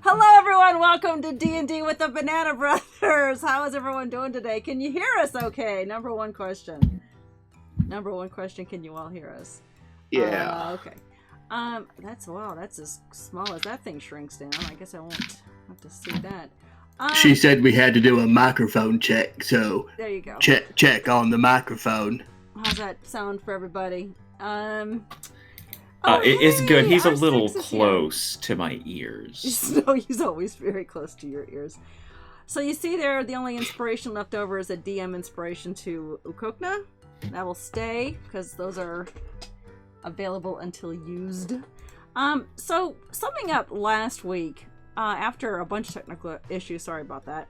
Hello, everyone. Welcome to D&D with the Banana Brothers. How is everyone doing today? Can you hear us okay? Number one question. Can you all hear us? Yeah. Okay. That's as small as that thing shrinks down. I guess I won't have to see that. She said we had to do a microphone check, so there you go. Check on the microphone. How's that sound for everybody? It's good. He's a little R6 is close to my ears. No, he's always very close to your ears. So you see there, the only inspiration left over is a DM inspiration to Ukokna. That will stay, because those are available until used. So, summing up last week, after a bunch of technical issues, sorry about that,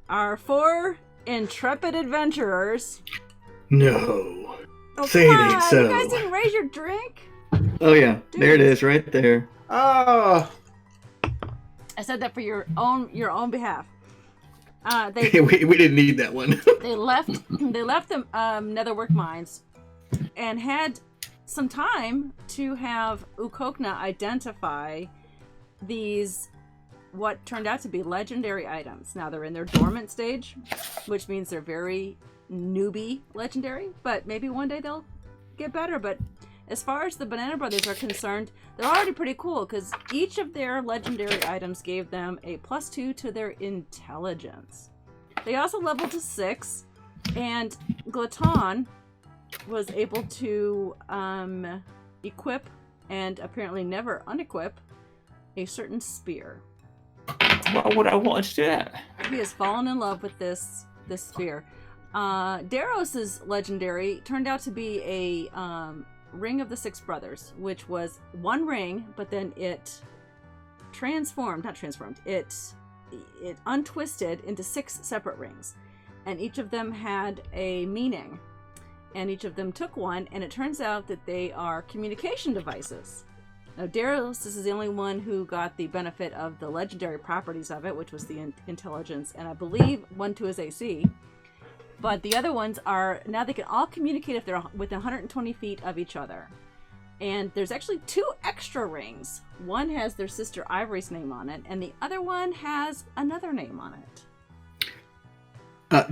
our 4 intrepid adventurers... No. Oh, Say it ain't so. You guys didn't raise your drink? Oh yeah, Dude. there it is, right there. Oh. I said that for your own behalf. We didn't need that one. They left the Netherwork mines and had some time to have Ukokna identify these what turned out to be legendary items. Now they're in their dormant stage, which means they're very newbie legendary, but maybe one day they'll get better. But as far as the Banana Brothers are concerned, they're already pretty cool because each of their legendary items gave them a +2 to their intelligence. They also leveled to 6, and Glaton was able to equip and apparently never unequip a certain spear. Why would I want to do that? He has fallen in love with this spear. Daros's legendary turned out to be a Ring of the Six Brothers, which was one ring, but then it it untwisted into 6 separate rings, and each of them had a meaning, and each of them took one, and it turns out that they are communication devices. Now, Daros is the only one who got the benefit of the legendary properties of it, which was the intelligence, and I believe 1 to his AC. But the other ones are, now they can all communicate if they're within 120 feet of each other. And there's actually 2 extra rings. One has their sister Ivory's name on it, and the other one has another name on it.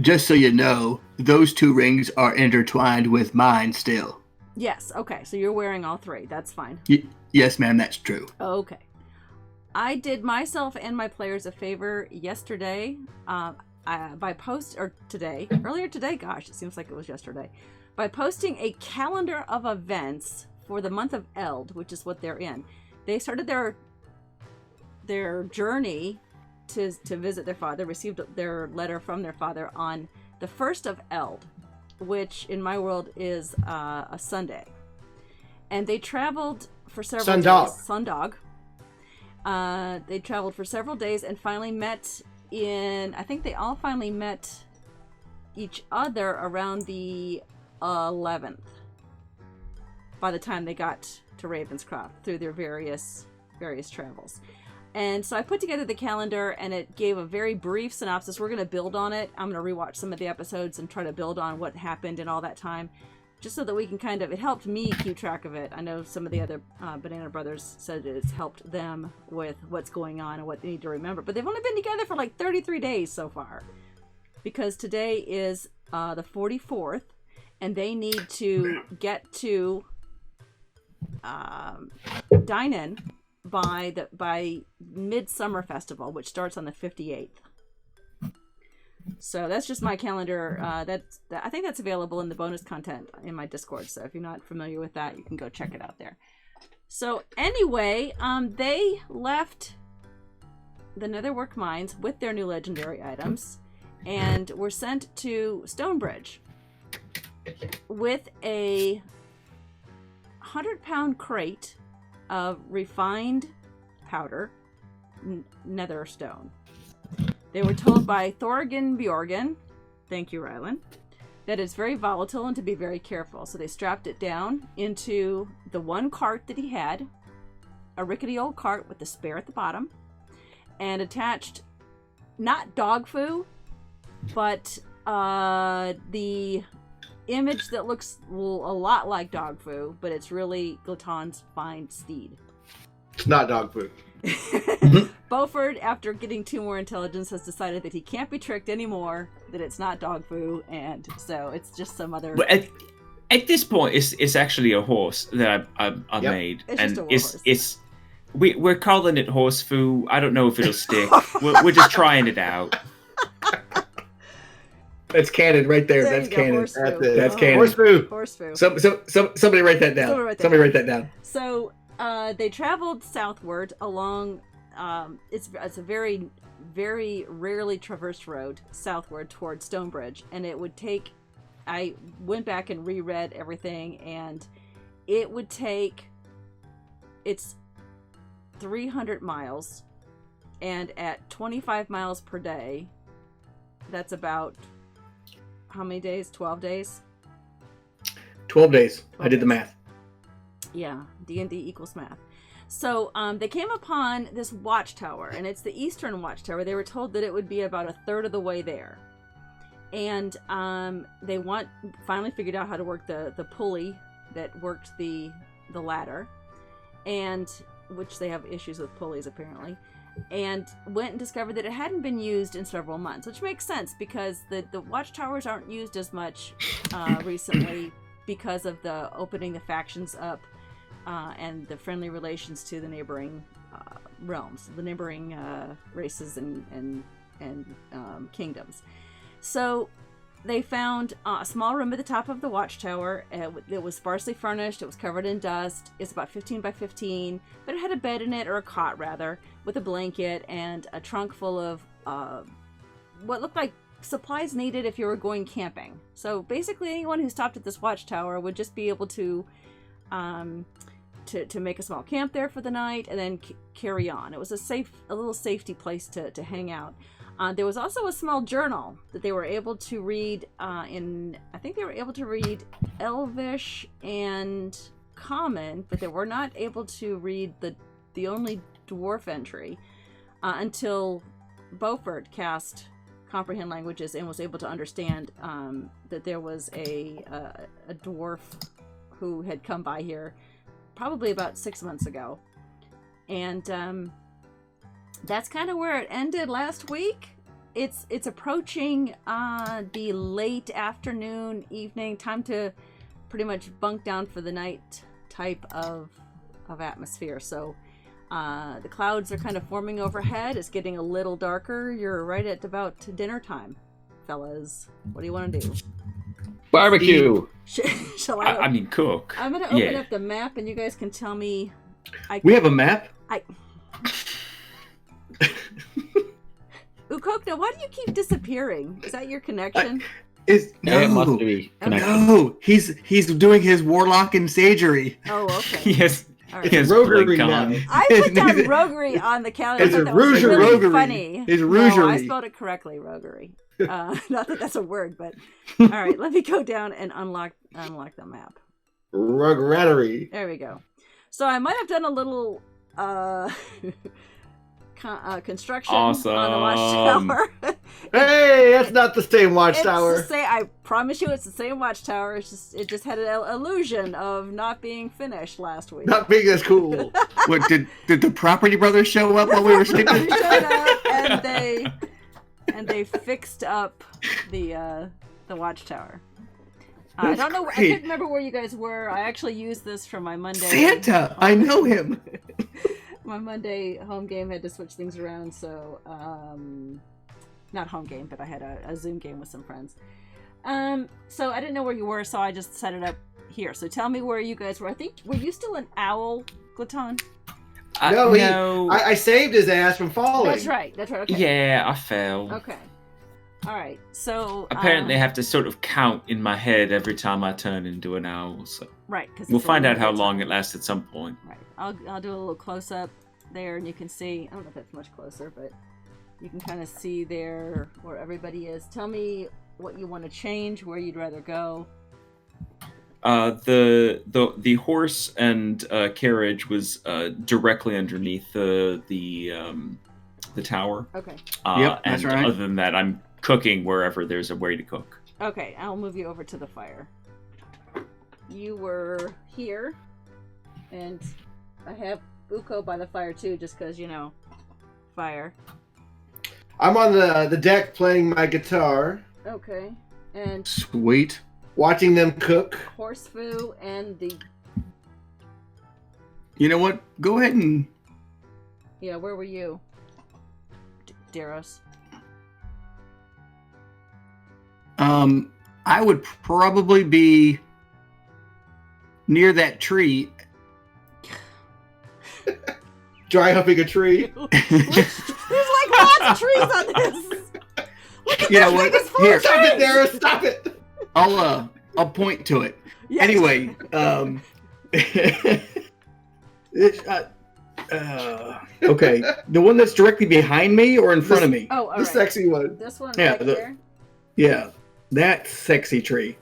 Just so you know, those 2 rings are intertwined with mine still. Yes, okay, so you're wearing all 3. That's fine. Yes, ma'am, that's true. Okay. I did myself and my players a favor yesterday, earlier today, gosh, it seems like it was yesterday, by posting a calendar of events for the month of Eld, which is what they're in. They started their journey to visit their father, received their letter from their father on the 1st of Eld, which in my world is a Sunday. And they traveled for several days. Sundog. They traveled for several days and finally met I think they all finally met each other around the 11th. By the time they got to Ravenscroft through their various travels. And so I put together the calendar, and it gave a very brief synopsis. We're going to build on it. I'm going to rewatch some of the episodes and try to build on what happened in all that time, just so that we can it helped me keep track of it. I know some of the other Banana Brothers said it's helped them with what's going on and what they need to remember. But they've only been together for like 33 days so far, because today is the 44th, and they need to get to Dynan by Midsummer Festival, which starts on the 58th. So that's just my calendar. I think that's available in the bonus content in my Discord. So if you're not familiar with that, you can go check it out there. So anyway, they left the Netherwork mines with their new legendary items and were sent to Stonebridge with a 100-pound crate of refined powder nether stone. They were told by Thorgan Bjorgen, thank you, Rylan, that it's very volatile and to be very careful. So they strapped it down into the one cart that he had, a rickety old cart with the spare at the bottom, and attached not dog foo, but the image that looks a lot like dog foo, but it's really Glaton's fine steed. It's not dog food. Beaufort, after getting 2 more intelligence, has decided that he can't be tricked anymore, that it's not dog food, and so it's just some other... But at this point, it's actually a horse that I Yep. made. It's and just a horse. it's we're calling it horse foo. I don't know if it'll stick. we're just trying it out. That's canon right there. There That's you go, canon. horse That's food. it. That's Oh, canon. Horse food. Horse food. Somebody write that down. Somebody write that down. So they traveled southward along. It's a very, very rarely traversed road southward toward Stonebridge, and it would take. I went back and reread everything, and it would take. It's 300 miles, and at 25 miles per day, that's about how many days? 12 days. 12 days. 12 I did the days. math. Yeah, D&D equals math. So they came upon this watchtower, and it's the eastern watchtower. They were told that it would be about a third of the way there. And they finally figured out how to work the pulley that worked the ladder, and which they have issues with pulleys apparently, and went and discovered that it hadn't been used in several months, which makes sense because the watchtowers aren't used as much recently because of the opening the factions up and the friendly relations to the neighboring realms, the neighboring races and kingdoms. So they found a small room at the top of the watchtower. It was sparsely furnished. It was covered in dust. It's about 15 by 15, but it had a bed in it, or a cot rather, with a blanket and a trunk full of what looked like supplies needed if you were going camping. So basically anyone who stopped at this watchtower would just be able to make a small camp there for the night and then carry on. It was a little safety place to hang out. There was also a small journal that they were able to read I think they were able to read Elvish and Common, but they were not able to read the only dwarf entry until Beaufort cast Comprehend Languages and was able to understand that there was a dwarf who had come by here probably about 6 months ago. And that's kind of where it ended last week. It's approaching the late afternoon, evening, time to pretty much bunk down for the night type of atmosphere. So the clouds are kind of forming overhead. It's getting a little darker. You're right at about dinner time, fellas. What do you want to do? Barbecue. Shall I mean, cook. I'm going to open up the map, and you guys can tell me. We have a map? Ukokna, why do you keep disappearing? Is that your connection? It must be connected. No, he's doing his Warlock and Sagery. Oh, okay. Yes. All right. Yes, Roguery Breakon. now. I put down roguery on the calendar. It's I a thought that was rougerie. really Roguery. funny. It's No, I rougerie. spelled it correctly, roguery. Not that that's a word, but all right. Let me go down and unlock the map. Rugrattery. There we go. So I might have done a little construction on the watchtower. Hey, that's not the same watchtower. I promise you, it's the same watchtower. It just had an illusion of not being finished last week. Not being as cool. What did the Property Brothers show up while we were sleeping? They showed up and they fixed up the watchtower. I don't know. I great. couldn't remember where you guys were. I actually used this for my Monday. Santa! I know him. My Monday home game had to switch things around, so not home game, but I had a Zoom game with some friends. So I didn't know where you were, so I just set it up here. So tell me where you guys were. I think, were you still an owl, Glaton? No, I saved his ass from falling. That's right. Okay. Yeah, I fell. Okay. All right. So Apparently, I have to sort of count in my head every time I turn into an owl. So right, because we'll find out how long it lasts at some point. Right. I'll do a little close up there, and you can see. I don't know if that's much closer, but you can kind of see there where everybody is. Tell me what you want to change, where you'd rather go. The horse and carriage was directly underneath the tower. Okay. Yep, that's and right. Other than that, I'm cooking wherever there's a way to cook. Okay, I'll move you over to the fire. You were here, and I have Uko by the fire too, just because fire. I'm on the deck playing my guitar. Okay, and Sweet. Watching them cook. horse foo and the You know what? Go ahead and... where were you, Daros? I would probably be near that tree. Dry humping a tree. There's like lots of trees on this. Look at You know this what? thing is full Here. of Stop it, trees. Dara! Stop it! I'll point to it. Yes. Anyway, okay, the one that's directly behind me or in front of me? Oh, all The right. sexy one. This one Yeah, right here. Yeah, that sexy tree.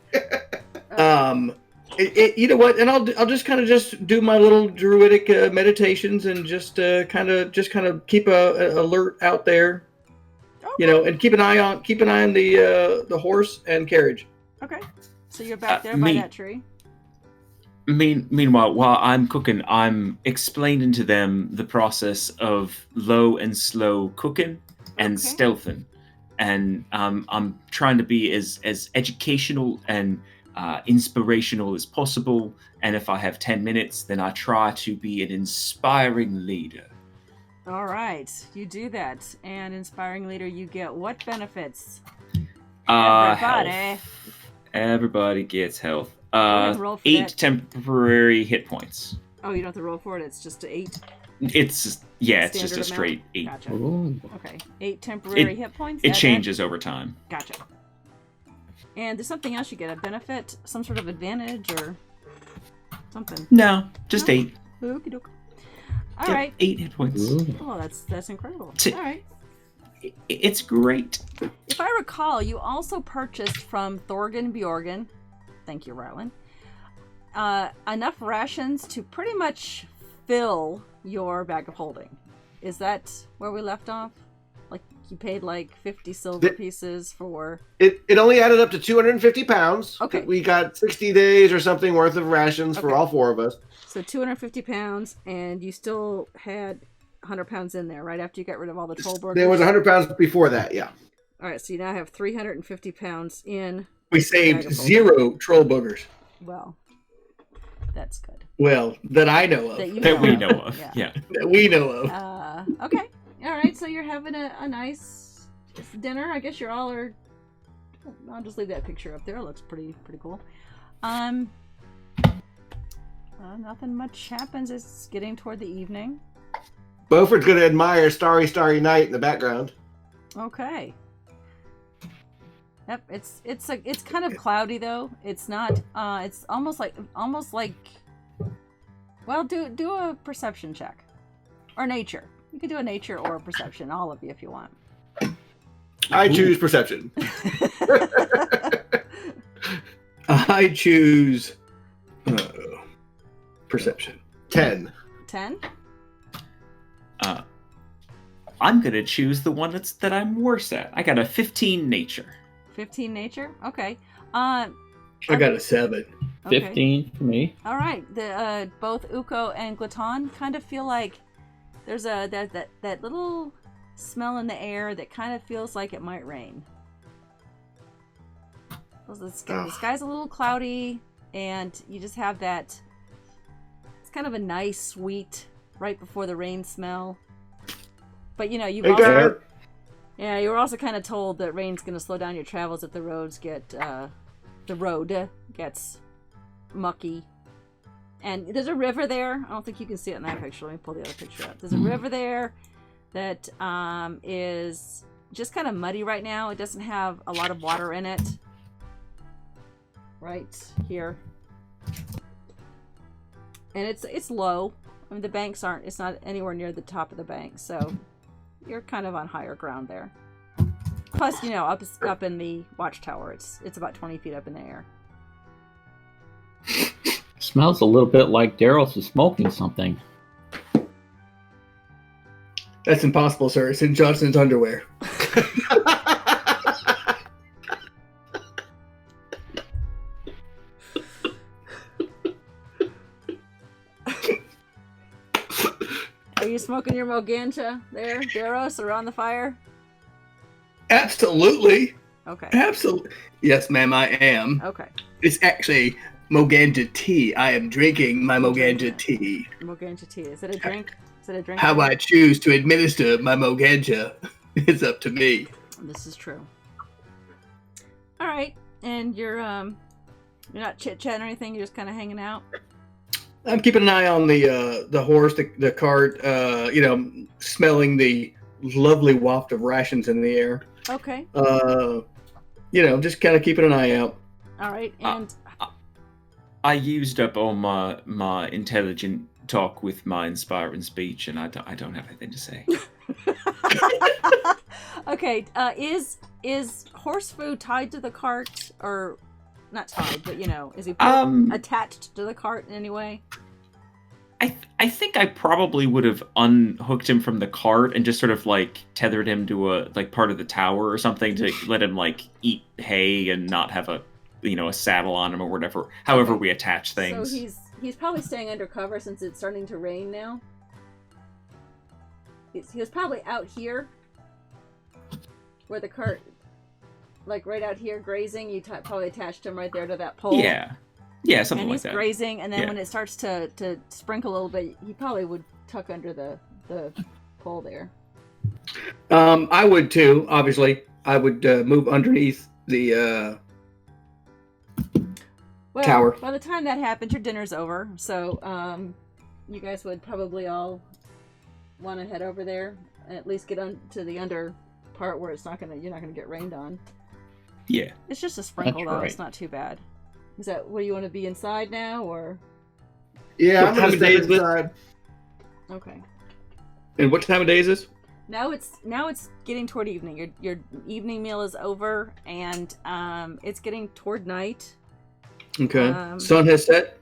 You know what? And I'll just kind of just do my little druidic meditations and just kind of keep a alert out there, and keep an eye on the horse and carriage. Okay. So you're back there by that tree. Meanwhile, while I'm cooking, I'm explaining to them the process of low and slow cooking and stealthing, and I'm trying to be as educational and inspirational as possible. And if I have 10 minutes, then I try to be an inspiring leader. All right, you do that, and inspiring leader, you get what benefits? Health. Everybody. Everybody gets health. Go ahead and roll for 8 that. temporary hit points. Oh, you don't have to roll for it. It's just 8. It's just Standard a amount? straight 8. Gotcha. Ooh. Okay, 8 temporary hit points. It Add that. changes over time. Gotcha. And there's something else you get, a benefit, some sort of advantage or something. No, just No? 8. Okie doke. All Yep, right. 8 hit points. Ooh. Oh, that's incredible. T- All right. It's great. If I recall, you also purchased from Thorgan Bjorgen, thank you, Rylan, enough rations to pretty much fill your bag of holding. Is that where we left off? Like you paid like 50 silver pieces for... It only added up to 250 pounds. Okay. We got 60 days or something worth of rations for Okay. all 4 of us. So 250 pounds, and you still had 100 pounds in there, right after you got rid of all the troll burgers? There was 100 pounds before that, yeah. All right, so you now have 350 pounds in. We saved 0 troll boogers. Well, that's good. Well, that I know of. That we know of. Yeah. That we know of. Okay. All right, so you're having a nice dinner. I guess I'll just leave that picture up there. It looks pretty cool. Nothing much happens. It's getting toward the evening. Beaufort's going to admire Starry, Starry Night in the background. Okay. Yep, it's kind of cloudy though. It's not. It's almost like. Well, do a perception check, or nature. You could do a nature or a perception, all of you, if you want. I choose perception. I choose perception. 10. 10. I'm gonna choose the one that I'm worse at. I got a 15 nature. 15 nature. Okay. I got a 7. Okay. 15 for me. All right. The both Uko and Glaton kind of feel like there's that little smell in the air that kind of feels like it might rain. The sky's a little cloudy, and you just have that. It's kind of a nice, sweet, right before the rain smell. But you were also kind of told that rain's going to slow down your travels if the road gets mucky. And there's a river there. I don't think you can see it in that picture. Let me pull the other picture up. There's a river there that is just kind of muddy right now. It doesn't have a lot of water in it. Right here. And it's low. I mean, the banks it's not anywhere near the top of the bank, so you're kind of on higher ground there. Plus, up in the watchtower, it's about 20 feet up in the air. Smells a little bit like Daryl's is smoking something. That's impossible, sir. It's in Johnson's underwear. smoking your Mogancha there, Daros, around the fire? Absolutely. Okay. Absolutely. Yes, ma'am, I am. Okay. It's actually Moganja tea. I am drinking my Moganja tea. Mogancha tea. Is it a drink? Is it a drink? How I choose to administer my Moganja is up to me. This is true. All right, and you're not chit-chatting or anything. You're just kind of hanging out. I'm keeping an eye on the horse, the cart. Smelling the lovely waft of rations in the air. Okay. Just kind of keeping an eye out. All right, and I used up all my intelligent talk with my inspiring speech, and I don't have anything to say. Okay. Is horse food tied to the cart, or not tied, but is he attached to the cart in any way? I think I probably would have unhooked him from the cart and just sort of like tethered him to a part of the tower or something to let him eat hay and not have a saddle on him or whatever. However we attach things. So he's probably staying undercover since it's starting to rain now. He was probably out here where the cart, right out here grazing. You probably attached him right there to that pole. Yeah, something and like that. And he's grazing, and then when it starts to sprinkle a little bit, he probably would tuck under the pole there. I would too, obviously. I would move underneath the tower. By the time that happens, your dinner's over, so you guys would probably all want to head over there and at least get to the under part where you're not gonna get rained on. Yeah. It's just a sprinkle, That's though. right. It's not too bad. Is that where you want to be inside now, or? Yeah, What I'm time gonna of day step is this? inside. Okay. And what time of day is this? Now it's getting toward evening. Your evening meal is over, and it's getting toward night. Okay. Sun has set?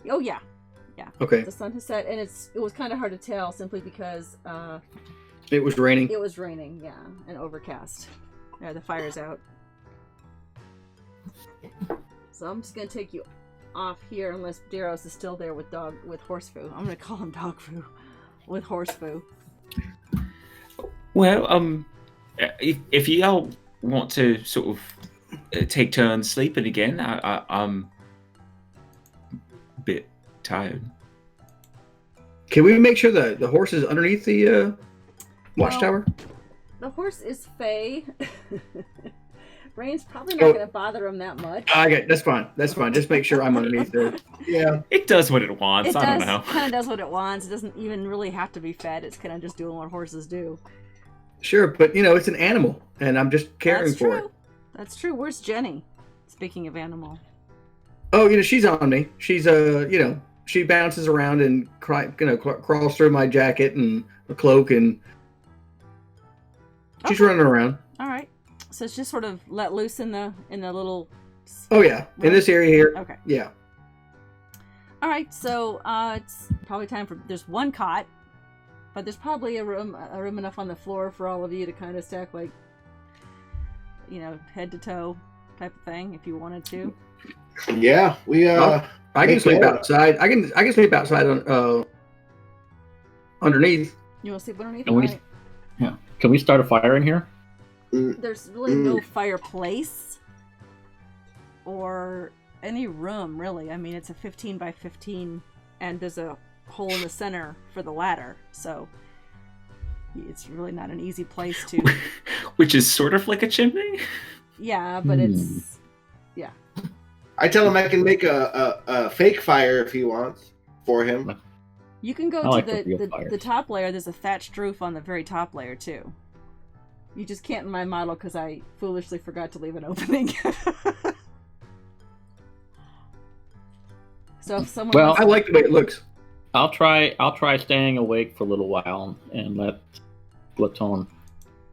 Oh yeah. Okay. The sun has set, and it was kind of hard to tell simply because It was raining. it was raining, yeah, and overcast. Yeah, the fire's out. So I'm just gonna take you off here unless Daros is still there with horse foo. I'm gonna call him dog foo with horse foo. Well, if y'all want to sort of take turns sleeping again, I'm a bit tired. Can we make sure that the horse is underneath the watchtower? The horse is fey. Rain's probably not gonna bother him that much. Okay, that's fine. That's fine. Just make sure I'm underneath there. Yeah. It does what it wants. I don't know. It kind of does what it wants. It doesn't even really have to be fed. It's kind of just doing what horses do. Sure, but it's an animal, and I'm just caring That's for true. it. That's true. Where's Jenny? Speaking of animal. Oh, she's on me. She's she bounces around and crawls through my jacket and a cloak, and she's running around. All right. So it's just sort of let loose in the little. Oh yeah, in this area here. Okay. Yeah. All right. So it's probably time for. There's one cot, but there's probably a room enough on the floor for all of you to kind of stack head to toe type of thing if you wanted to. Yeah, we I can make sleep more. outside. I can sleep outside on underneath. You want to sleep underneath? And we- All right. Yeah. Can we start a fire in here? There's really no fireplace or any room, really. I mean, it's a 15 by 15, and there's a hole in the center for the ladder, so it's really not an easy place to. Which is sort of like a chimney. Yeah, but it's I tell him I can make a fake fire if he wants for him. You can go I to like the real fires. the top layer. There's a thatched roof on the very top layer too. You just can't in my model because I foolishly forgot to leave an opening. So if someone Well, wants I like the way it looks. I'll try staying awake for a little while and let Platon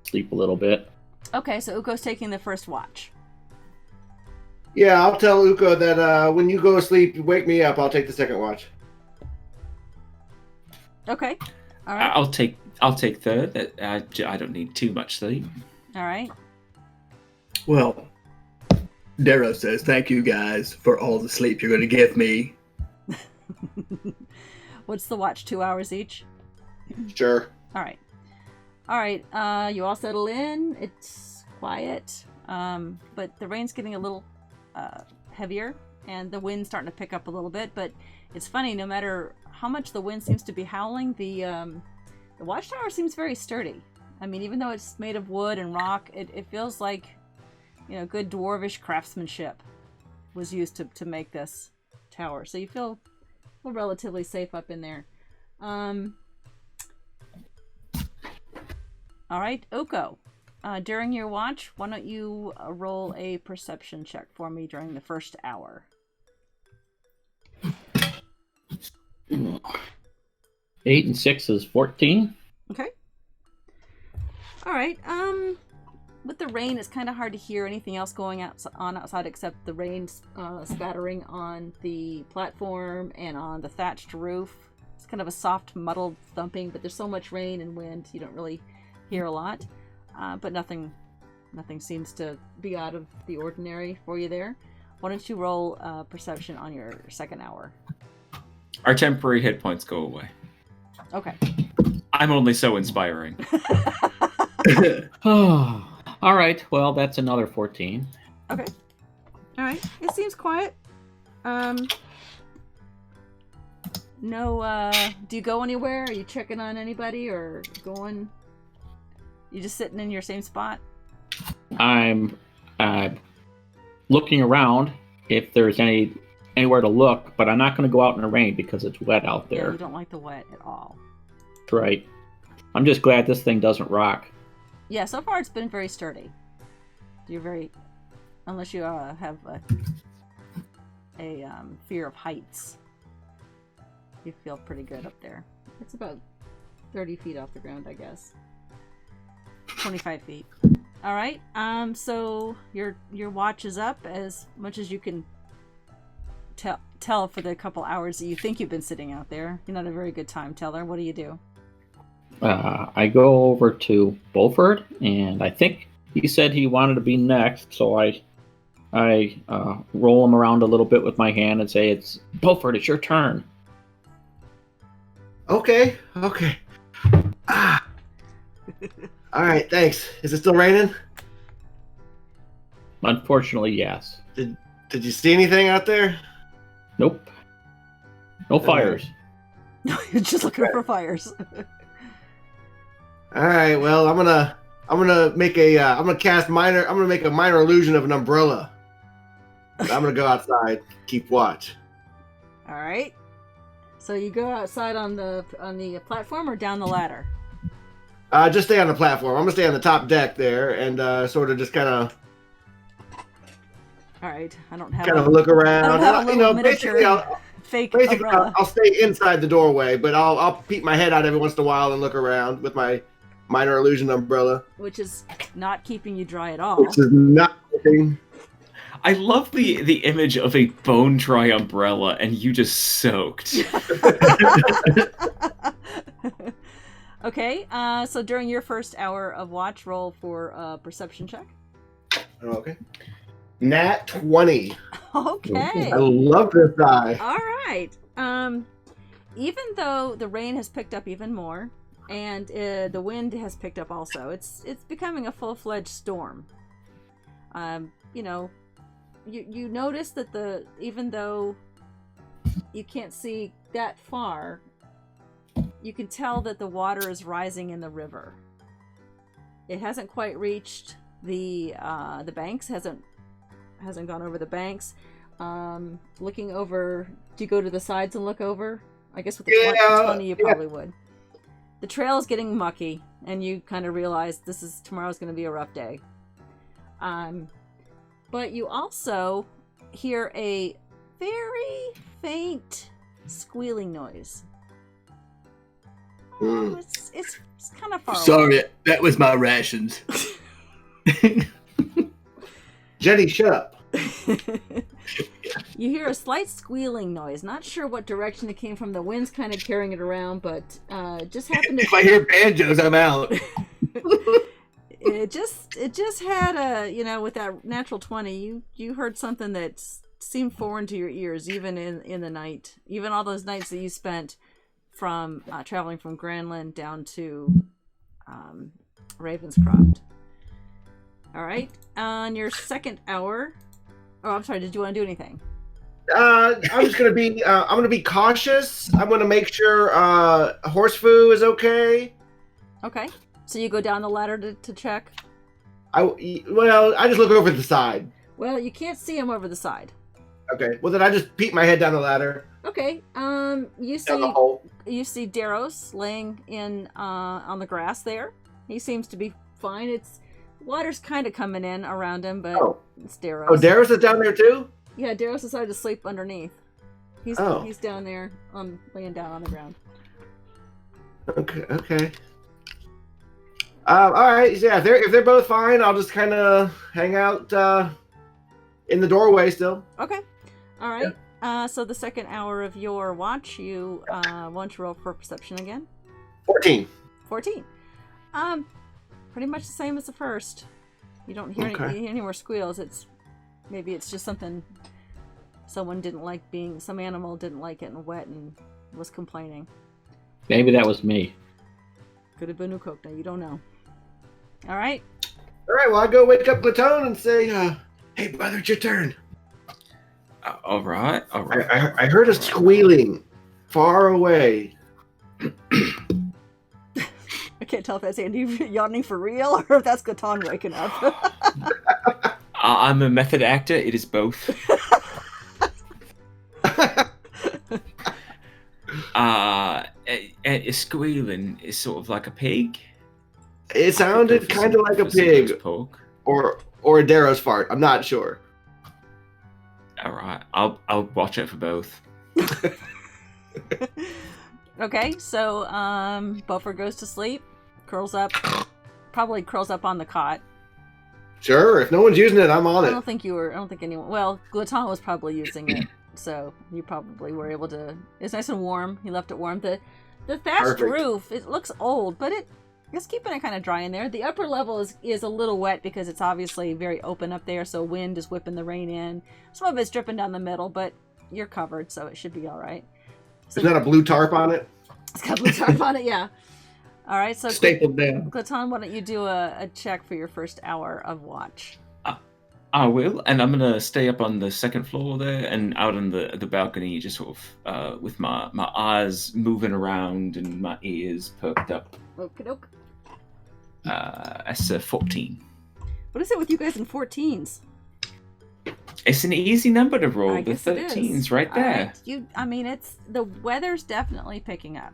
sleep a little bit. Okay, so Uko's taking the first watch. Yeah, I'll tell Uko that when you go to sleep, you wake me up. I'll take the second watch. Okay. All right. I'll take third. I don't need too much sleep. All right. Well, Darrow says, "Thank you guys for all the sleep you're going to give me." What's the watch? 2 hours each? Sure. All right. All right. You all settle in. It's quiet. But the rain's getting a little heavier, and the wind's starting to pick up a little bit. But it's funny, no matter how much the wind seems to be howling, the watchtower seems very sturdy. I mean, even though it's made of wood and rock, it feels like, good dwarvish craftsmanship was used to make this tower. So you feel relatively safe up in there. All right, Oko. During your watch, why don't you roll a perception check for me during the first hour? 8 and 6 is 14. Okay. All right. With the rain, it's kind of hard to hear anything else going on outside except the rain spattering on the platform and on the thatched roof. It's kind of a soft, muddled thumping, but there's so much rain and wind, you don't really hear a lot. But nothing seems to be out of the ordinary for you there. Why don't you roll perception on your second hour? Our temporary hit points go away. Okay. I'm only so inspiring. Oh, all right. Well, that's another 14. Okay. All right. It seems quiet. No, do you go anywhere? Are you checking on anybody or going? You just sitting in your same spot? I'm looking around if there's anywhere to look, but I'm not going to go out in the rain because it's wet out there. Yeah, you don't like the wet at all. That's right. I'm just glad this thing doesn't rock. Yeah, so far it's been very sturdy. Unless you have a fear of heights. You feel pretty good up there. It's about 30 feet off the ground, I guess. 25 feet. All right. So your watch is up as much as you can tell for the couple hours that you think you've been sitting out there. You're not a very good time teller. What do you do? I go over to Beaufort, and I think he said he wanted to be next, so I roll him around a little bit with my hand and say, "It's Beaufort, it's your turn." Okay. Ah. All right, thanks. Is it still raining? Unfortunately, yes. Did you see anything out there? Nope. No fires. You're just looking for fires. All right. Well, I'm gonna make I'm gonna make a minor illusion of an umbrella. I'm gonna go outside, keep watch. All right. So you go outside on the platform or down the ladder? Just stay on the platform. I'm gonna stay on the top deck there and sort of just kind of. All right. I don't have. Kind of look around. I don't have a little Basically, umbrella. I'll stay inside the doorway, but I'll peek my head out every once in a while and look around with my minor illusion umbrella, which is not keeping you dry at all. Which is not working. I love the image of a bone dry umbrella and you just soaked. Okay, so during your first hour of watch, roll for a perception check. Okay. Nat 20. Okay. I love this die. All right. Even though the rain has picked up even more, and the wind has picked up also, it's becoming a full-fledged storm. You notice that even though you can't see that far, you can tell that the water is rising in the river. It hasn't quite reached the banks, hasn't gone over the banks. Looking over, do you go to the sides and look over? I guess with the 20 you probably would. The trail is getting mucky, and you kind of realize tomorrow's going to be a rough day. But you also hear a very faint squealing noise. It's kind of far away. Sorry, that was my rations. Jenny, shut up. You hear a slight squealing noise. Not sure what direction it came from. The wind's kind of carrying it around, but just happened to. If I hear banjos, I'm out. It just had with that natural 20, you heard something that seemed foreign to your ears, even in the night, even all those nights that you spent from traveling from Granland down to Ravenscroft. All right. On your second hour. Oh, I'm sorry. Did you want to do anything? I'm just gonna be. I'm gonna be cautious. I'm gonna make sure Horsefoo is okay. Okay. So you go down the ladder to check. I just look over the side. Well, you can't see him over the side. Okay. Well, then I just peek my head down the ladder. Okay. You Down the hole. see Daros laying in on the grass there. He seems to be fine. It's water's kind of coming in around him, but it's Daros. Oh, Daros is down there too? Yeah, Daros decided to sleep underneath. He's down there laying down on the ground. Okay. All right. Yeah, if they're both fine, I'll just kind of hang out in the doorway still. Okay. All right. Yeah. So the second hour of your watch, you want to roll for perception again? 14. 14. Pretty much the same as the first. You don't hear any more squeals. Maybe it's just something some animal didn't like getting wet and was complaining. Maybe that was me. Could have been Ukokna, you don't know. All right. Well, I go wake up Glatone and say, hey, brother, it's your turn. All right. I heard a squealing far away. I can't tell if that's Andy yawning for real or if that's Glatone waking up. I'm a method actor. It is both. Squealing is sort of like a pig. It sounded kind of like a pig, or a Daros fart. I'm not sure. All right, I'll watch it for both. Okay, so Beaufort goes to sleep, probably curls up on the cot. Sure, if no one's using it, I'm on it. I don't think anyone. Well, Glatone was probably using it, so you probably were able to. It's nice and warm. He left it warm. The thatched roof, it looks old, but it's keeping it kind of dry in there. The upper level is a little wet because it's obviously very open up there, so wind is whipping the rain in. Some of it's dripping down the middle, but you're covered, so it should be all right. So, is that a blue tarp on it? It's got a blue tarp on it, yeah. All right, so stapled down. Glatone, why don't you do a check for your first hour of watch? I will, and I'm gonna stay up on the second floor there and out on the balcony, just sort of with my eyes moving around and my ears perked up. Okie-doke. That's 14. What is it with you guys in 14s? It's an easy number to roll. I The guess it is. 13's right there. Right. It's the weather's definitely picking up.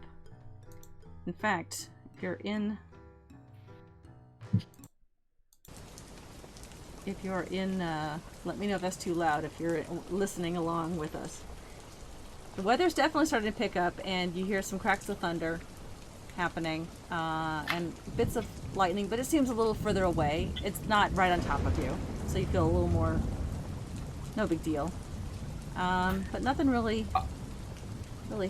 In fact, if you're in, let me know if that's too loud. If you're listening along with us, the weather's definitely starting to pick up, and you hear some cracks of thunder happening and bits of lightning, but it seems a little further away. It's not right on top of you, so you feel a little more. No big deal. But nothing really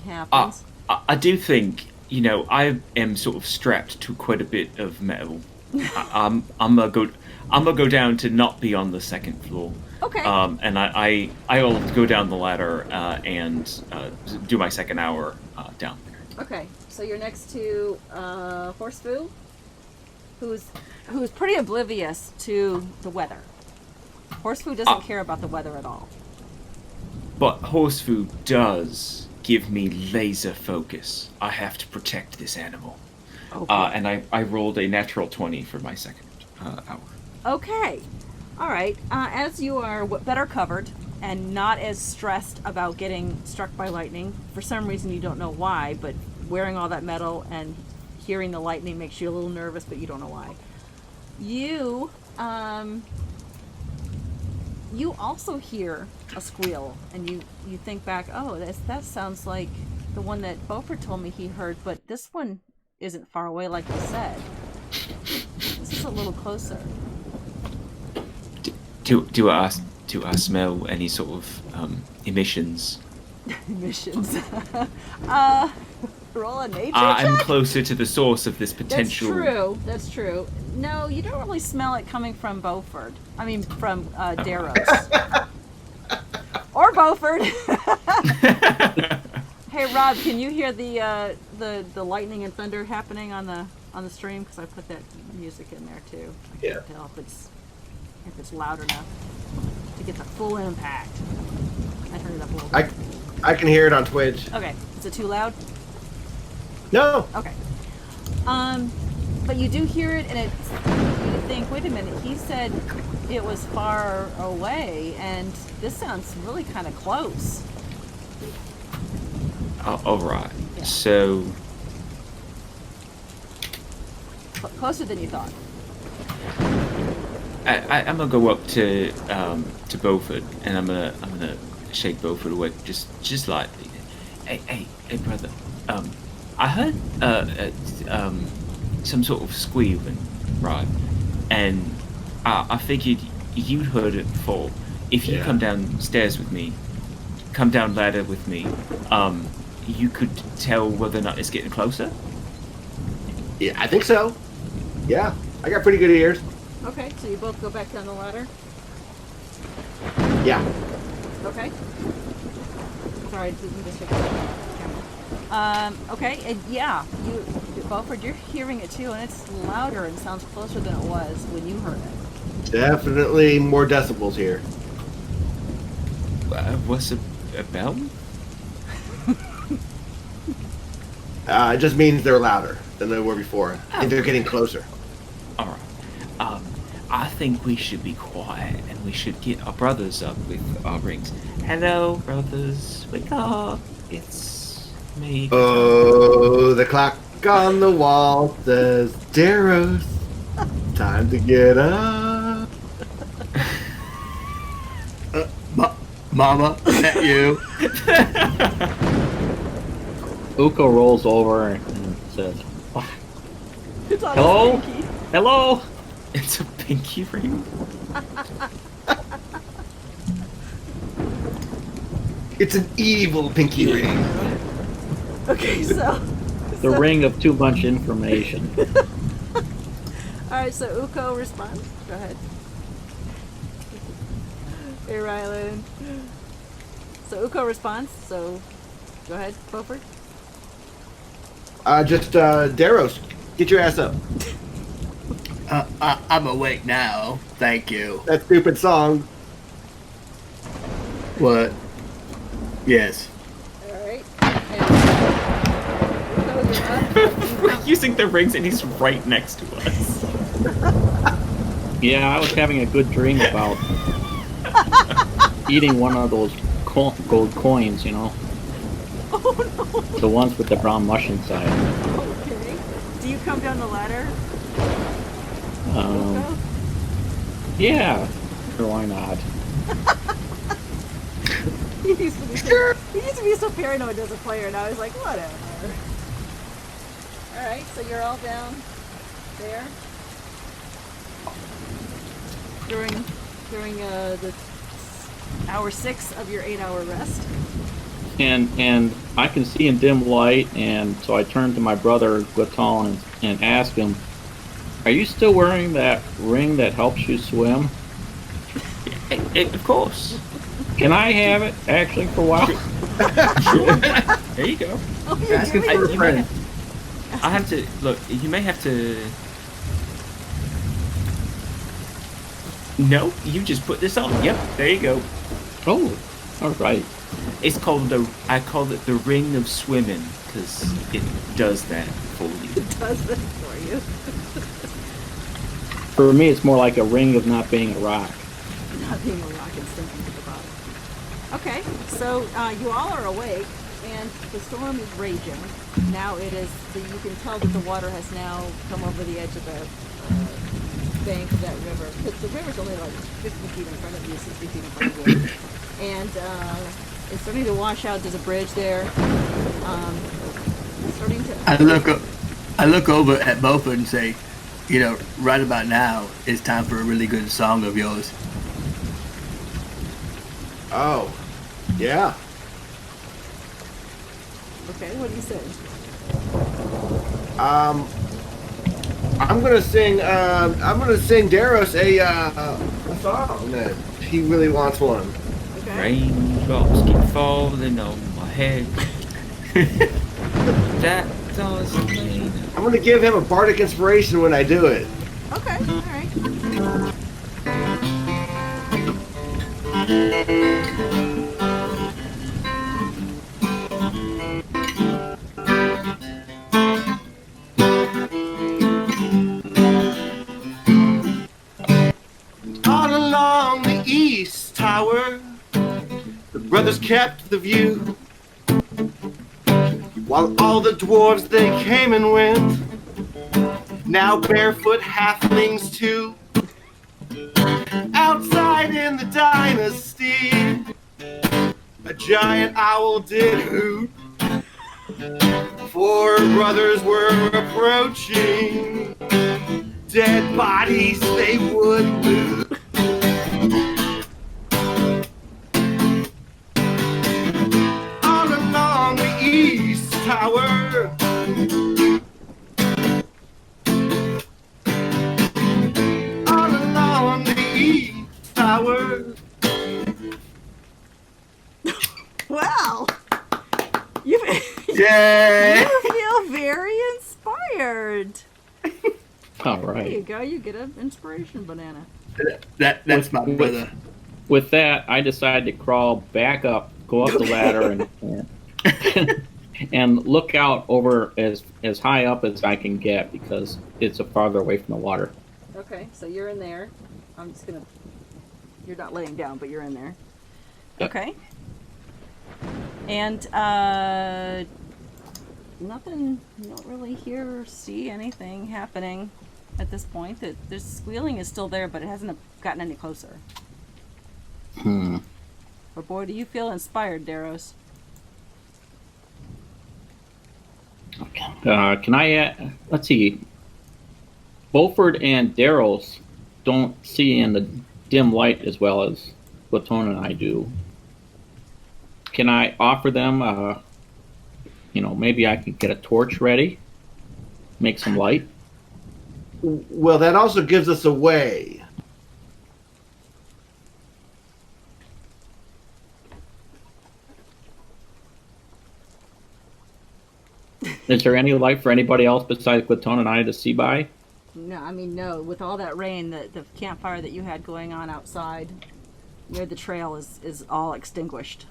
happens. I do think, I am sort of strapped to quite a bit of metal. I'm gonna go down to not be on the second floor. Okay. And I'll go down the ladder and do my second hour down there. Okay. So you're next to Horsefoo, who's pretty oblivious to the weather. Horsefoo doesn't care about the weather at all. But Horsefoo does give me laser focus. I have to protect this animal. Okay. And I rolled a natural 20 for my second hour. Okay. All right. As you are better covered and not as stressed about getting struck by lightning, for some reason you don't know why, but wearing all that metal and hearing the lightning makes you a little nervous, but you don't know why. You also hear a squeal, and you think back, oh, that sounds like the one that Beaufort told me he heard, but this one isn't far away like he said. This is a little closer. Do I smell any sort of emissions? Emissions. Roll a nature check? I'm closer to the source of this potential. That's true. No, you don't really smell it coming from Beaufort. I mean, from Daros. Or Beaufort. Hey Rob, can you hear the lightning and thunder happening on the stream? Because I put that music in there too. I can't tell if it's loud enough to get the full impact. I turned it up a little bit. I can hear it on Twitch. Okay, is it too loud? No. Okay. But you do hear it, and you think, wait a minute, he said it was far away, and this sounds really kind of close. All right. Yeah. So Closer than you thought. I'm gonna go up to Beaufort, and I'm gonna shake Beaufort away just lightly. Hey, brother. I heard some sort of squealing, right? And I figured you'd heard it before. If you come downstairs with me, come down ladder with me, you could tell whether or not it's getting closer. Yeah, I think so. Yeah, I got pretty good ears. Okay, so you both go back down the ladder? Yeah. Okay. Sorry, didn't just check the camera. Okay, and yeah, Beaufort, you're hearing it too, and it's louder and sounds closer than it was when you heard it. Definitely more decibels here. What's it about? It just means they're louder than they were before. I think they're getting closer. All right. I think we should be quiet and we should get our brothers up with our rings. Hello, brothers. Wake up. It's me. Oh, the clock on the wall says, Daros, time to get up. Mama, is that you? Uko rolls over and says, "Hello? Hello?" It's a pinky ring. It's an evil pinky ring. Okay, so... The ring of too much information. Alright, so Uko responds. Go ahead. Hey, Rylan. So Uko responds, so go ahead, Beaufort. Daros, get your ass up. I'm awake now. Thank you. That stupid song. What? Yes. Alright. We're using the rings and he's right next to us. Yeah, I was having a good dream about eating one of those gold coins, you know? Oh no! The ones with the brown mush inside. Okay. Do you come down the ladder? Yeah. Sure, why not? He used to be so paranoid as a player, and I was like, whatever. Alright, so you're all down there. During the hour 6 of your 8-hour rest. And I can see in dim light, and so I turned to my brother Guaton and asked him, "Are you still wearing that ring that helps you swim?" Of course. Can I have it, actually, for a while? Sure. There you go. Oh, you're Asking giving for a it- friend. I have to look. You may have to. No, you just put this on. Yep, there you go. Oh, all right. It's called I call it the ring of swimming because it does that for you. It does this for you. For me, it's more like a ring of not being a rock. Not being a rock and sinking to the bottom. Okay, so you all are awake, and the storm is raging. Now you can tell that the water has now come over the edge of the bank of that river. The river's only like 50 feet in front of you, 60 feet in front of you. And it's starting to wash out. There's a bridge there. It's starting to... I look over at Beaufort and say, you know, right about now, it's time for a really good song of yours. Oh, yeah. Okay, what do you say? I'm gonna sing Daros a song then. He really wants one. Okay. Raindrops keep falling on my head. That does mean... I'm gonna give him a bardic inspiration when I do it. Okay, all right. All along the east tower, the brothers kept the view, while all the dwarves they came and went, now barefoot halflings too. Outside in the dynasty, a giant owl did hoot. 4 brothers were approaching, dead bodies they would loot. All along the east tower, all along the east tower. Wow. You Yay! you feel very inspired. All There you right. go. You get an inspiration banana. That's my brother. With that, I decide to crawl back up, go up the ladder, and look out over as high up as I can get because it's farther away from the water. Okay, so you're in there. I'm just gonna. You're not laying down, but you're in there. Yep. Okay. And nothing. You don't really hear or see anything happening at this point. The squealing is still there, but it hasn't gotten any closer. But boy, do you feel inspired, Daros. Can I? Let's see. Beaufort and Darrow's don't see in the dim light as well as Platon and I do. Can I offer them? Maybe I can get a torch ready, make some light. Well, that also gives us a way. Is there any light for anybody else besides Platon and I to see by? No, I mean no. With all that rain, the campfire that you had going on outside near the trail is all extinguished.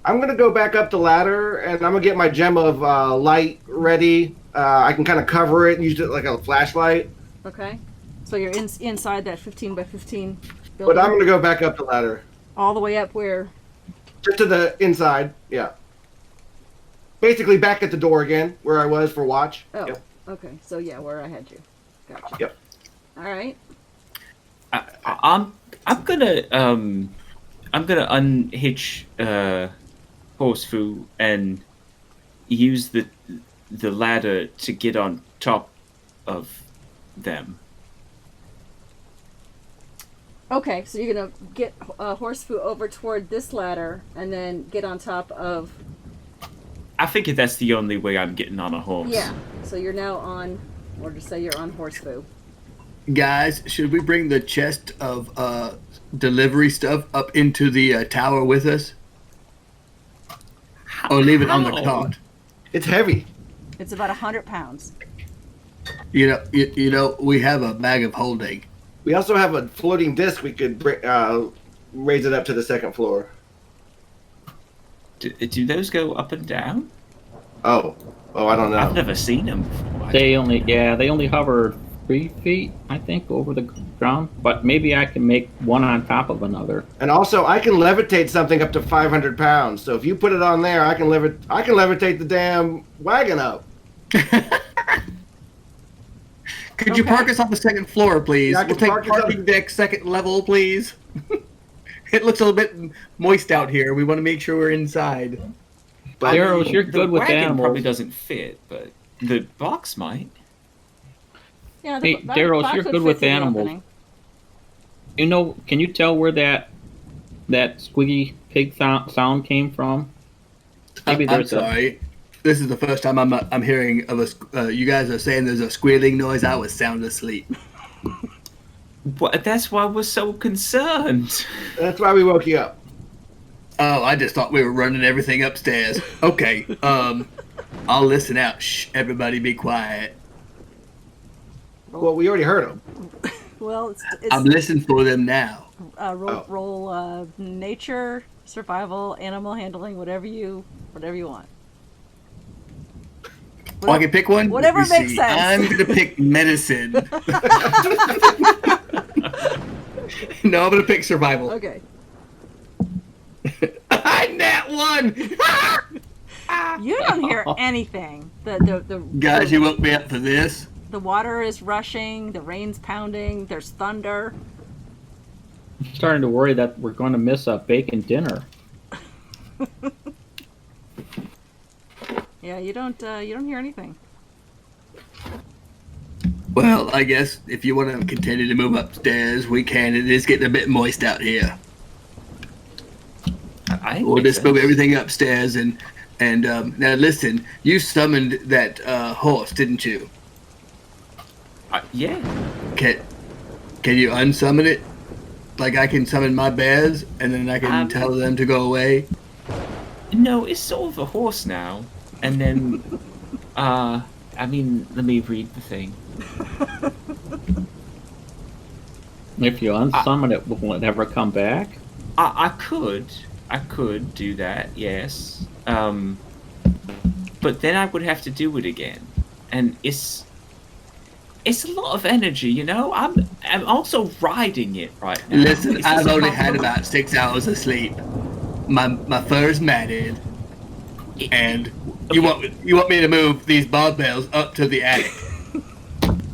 I'm gonna go back up the ladder and I'm gonna get my gem of light ready. I can kind of cover it and use it like a flashlight. Okay. So you're inside that 15 by 15 building. But I'm gonna go back up the ladder. all the way up where. Just to the inside, yeah. Basically back at the door again, where I was for watch. Oh, Yep. okay. So yeah, where I had you. Gotcha. Yep. All right. I'm gonna unhitch Horsefoo and use the ladder to get on top of them. Okay, so you're gonna get Horsefoo over toward this ladder and then get on top of. I figure that's the only way I'm getting on a horse. Yeah. So you're now on, or just say you're on Horsefoo. Guys, should we bring the chest of delivery stuff up into the tower with us? Or leave it on the cart? It's heavy. It's about 100 pounds. You know, we have a bag of holding. We also have a floating disc. We could raise it up to the second floor. Do those go up and down? Oh, I don't know. I've never seen them before. They only hover 3 feet, I think, over the ground. But maybe I can make one on top of another. And also, I can levitate something up to 500 pounds. So if you put it on there, I can levitate the damn wagon up. Could you park us on the second floor, please? Yeah, I We'll can take park us on- parking deck second level, please. It looks a little bit moist out here. We want to make sure we're inside. But Arrows, you're good with wagon animals. probably doesn't fit, but the box might. Yeah. Hey, Daryl, you're good with animals. Can you tell where that squeaky pig sound came from? Maybe I'm there's sorry. This is the first time I'm hearing of a. You guys are saying there's a squealing noise. I was sound asleep. That's why we're so concerned. that's why we woke you up. Oh, I just thought we were running everything upstairs. Okay, I'll listen out. Shh, everybody be quiet. Well, we already heard him. Well, it's I'm listening for them now. roll nature, survival, animal handling, whatever you want. Oh, I can pick one? Whatever Let me makes see. sense. I'm going to pick medicine. No, I'm going to pick survival. Okay. Nat 1! You don't hear anything. The Guys, you woke me up for this? The water is rushing. The rain's pounding. There's thunder. I'm starting to worry that we're going to miss a bacon dinner. Yeah, you don't hear anything. Well, I guess if you want to continue to move upstairs, we can. It is getting a bit moist out here. We'll just move everything upstairs and now listen. You summoned that horse, didn't you? Yeah. Can you unsummon it? Like I can summon my bears and then I can tell them to go away? No, it's sort of a horse now. And then, I mean, let me read the thing. If you unsummon it, will it ever come back? I could do that, yes. But then I would have to do it again. And it's a lot of energy, you know? I'm also riding it right now. Listen, I've only had about 6 hours of sleep. My fur's matted. And you want me to move these barbells up to the attic?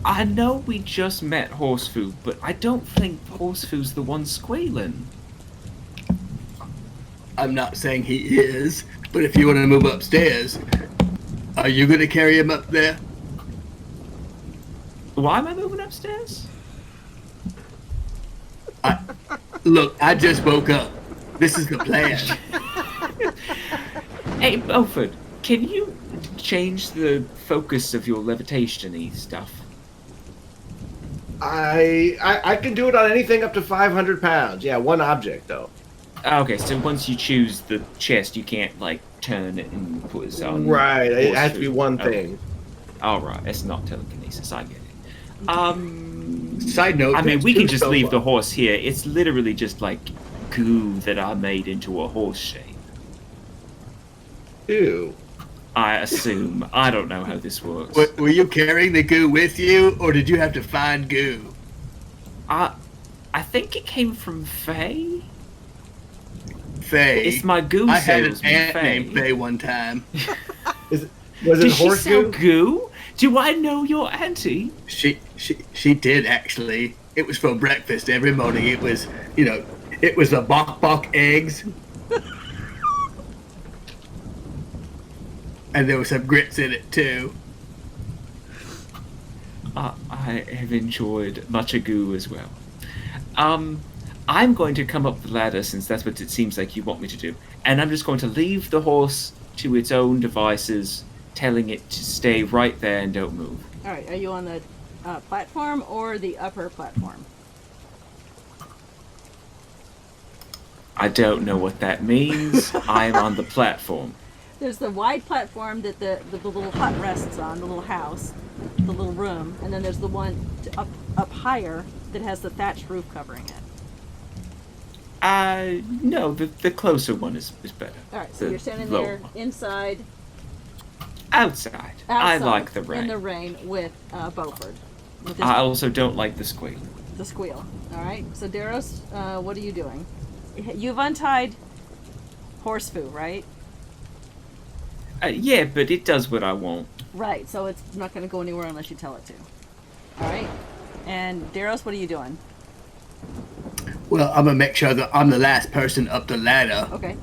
I know we just met Horsefoo, but I don't think Horsefoo's the one squealing. I'm not saying he is, but if you want to move upstairs, are you going to carry him up there? Why am I moving upstairs? Look, I just woke up. This is the plan. Hey, Beaufort, can you change the focus of your levitation-y stuff? I can do it on anything up to 500 pounds. Yeah, one object though. Okay, so once you choose the chest, you can't like turn it and put it on. Right, it has to be one thing. All right, it's not telekinesis. I get it. Side note. I mean, we can just leave the the horse here. It's literally just like goo that I made into a horse shape. Ew. I assume. I don't know how this works. Were you carrying the goo with you, or did you have to find goo? I think it came from Faye. Faye. It's my goo I had an salesman, aunt Faye. named Faye one time. Was Did it she horse sell goo? goo? Do I know your auntie? She did actually. It was for breakfast every morning. It was, it was the bok eggs. And there was some grits in it too. I have enjoyed much of goo as well. I'm going to come up the ladder since that's what it seems like you want me to do. And I'm just going to leave the horse to its own devices, telling it to stay right there and don't move. All right, are you on the platform or the upper platform? I don't know what that means. I'm on the platform. There's the wide platform that the little hut rests on, the little house, the little room, and then there's the one up higher that has the thatched roof covering it. No, the closer one is better. All right, so The you're standing lower there one. inside. Outside. I like the rain. In the rain with Beaufort. With his, I also don't like the squeak. the squeal. All right, so Daros, what are you doing? You've untied Horsefoo, right? Yeah, but it does what I want. Right, so it's not going to go anywhere unless you tell it to. All right, and Daros, what are you doing? Well, I'm gonna make sure that I'm the last person up the ladder. Okay.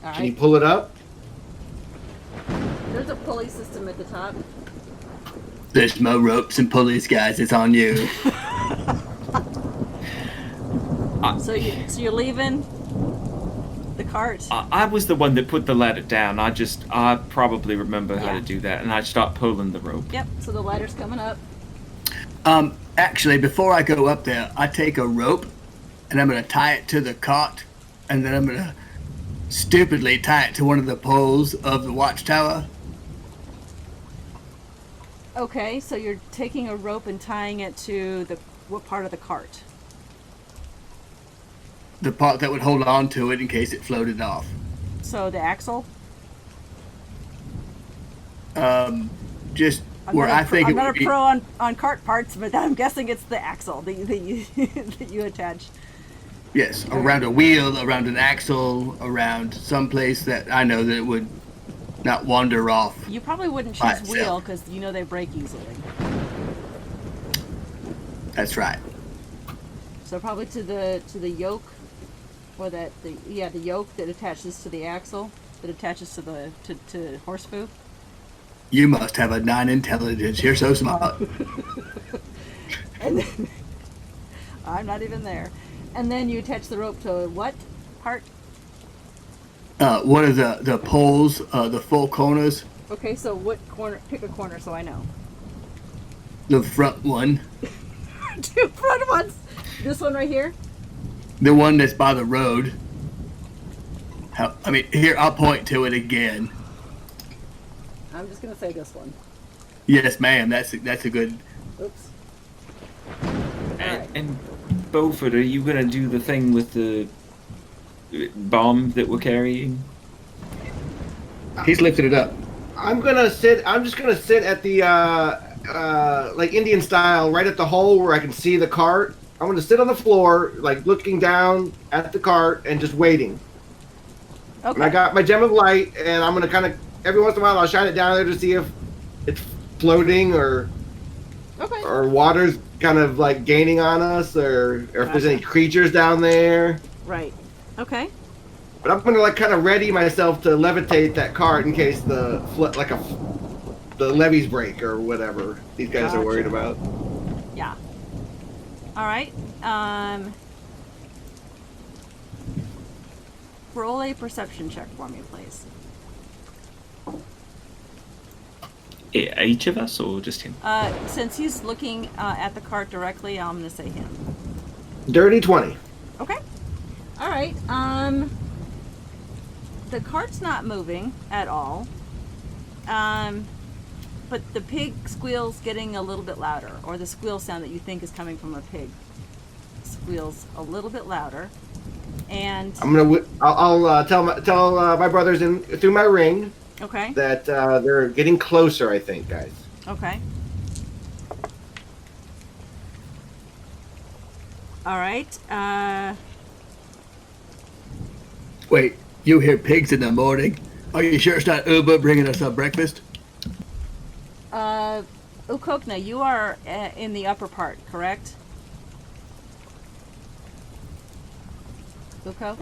All Can you right. pull it up? There's a pulley system at the top. There's no ropes and pulleys, guys. It's on you. So you're leaving the cart. I was the one that put the ladder down. I probably remember how Yeah. to do that, and I start pulling the rope. Yep. So the ladder's coming up. Actually, before I go up there, I take a rope and I'm going to tie it to the cart, and then I'm going to stupidly tie it to one of the poles of the watchtower. Okay, so you're taking a rope and tying it to what part of the cart? The part that would hold on to it in case it floated off. So the axle? Just where I think I'm it not would a be. pro on cart parts, but I'm guessing it's the axle that you attach. Yes, around a wheel, around an axle, around some place that I know that it would not wander off. You probably wouldn't by choose wheel itself. because you know they break easily. That's right. So probably to the yoke, or the yoke that attaches to the axle that attaches to horse poo. You must have a 9 intelligence. You're so smart. And then, I'm not even there. And then you attach the rope to what part? One of the poles, the four corners, Okay, so what corner? Pick a corner so I know. the front one, Two front ones. This one right here. the one that's by the road. Here, I'll point to it again. I'm just gonna say this one. Yes, ma'am. That's a good. Oops. And Beaufort, are you gonna do the thing with the bomb that we're carrying? He's lifted it up. I'm just gonna sit at the like Indian style, right at the hole where I can see the cart. I'm gonna sit on the floor, like looking down at the cart and just waiting. Okay. And I got my gem of light, and I'm gonna kind of every once in a while I'll shine it down there to see if it's floating or water's kind of like gaining on us, or if there's any creatures down there. Right. Okay. But I'm gonna like kind of ready myself to levitate that cart in case the levees break or whatever these guys are worried about. Yeah. All right. Roll a perception check for me, please. Each of us, or just him? Since he's looking at the cart directly, I'm going to say him. Dirty 20. Okay. All right. The cart's not moving at all. But the pig squeal's getting a little bit louder, or the squeal sound that you think is coming from a pig squeals a little bit louder. And I'll tell my brothers in through my ring. Okay. That they're getting closer, I think, guys. Okay. All right. Wait, you hear pigs in the morning? Are you sure it's not Uber bringing us up breakfast? Ukokna, you are in the upper part, correct? Uko?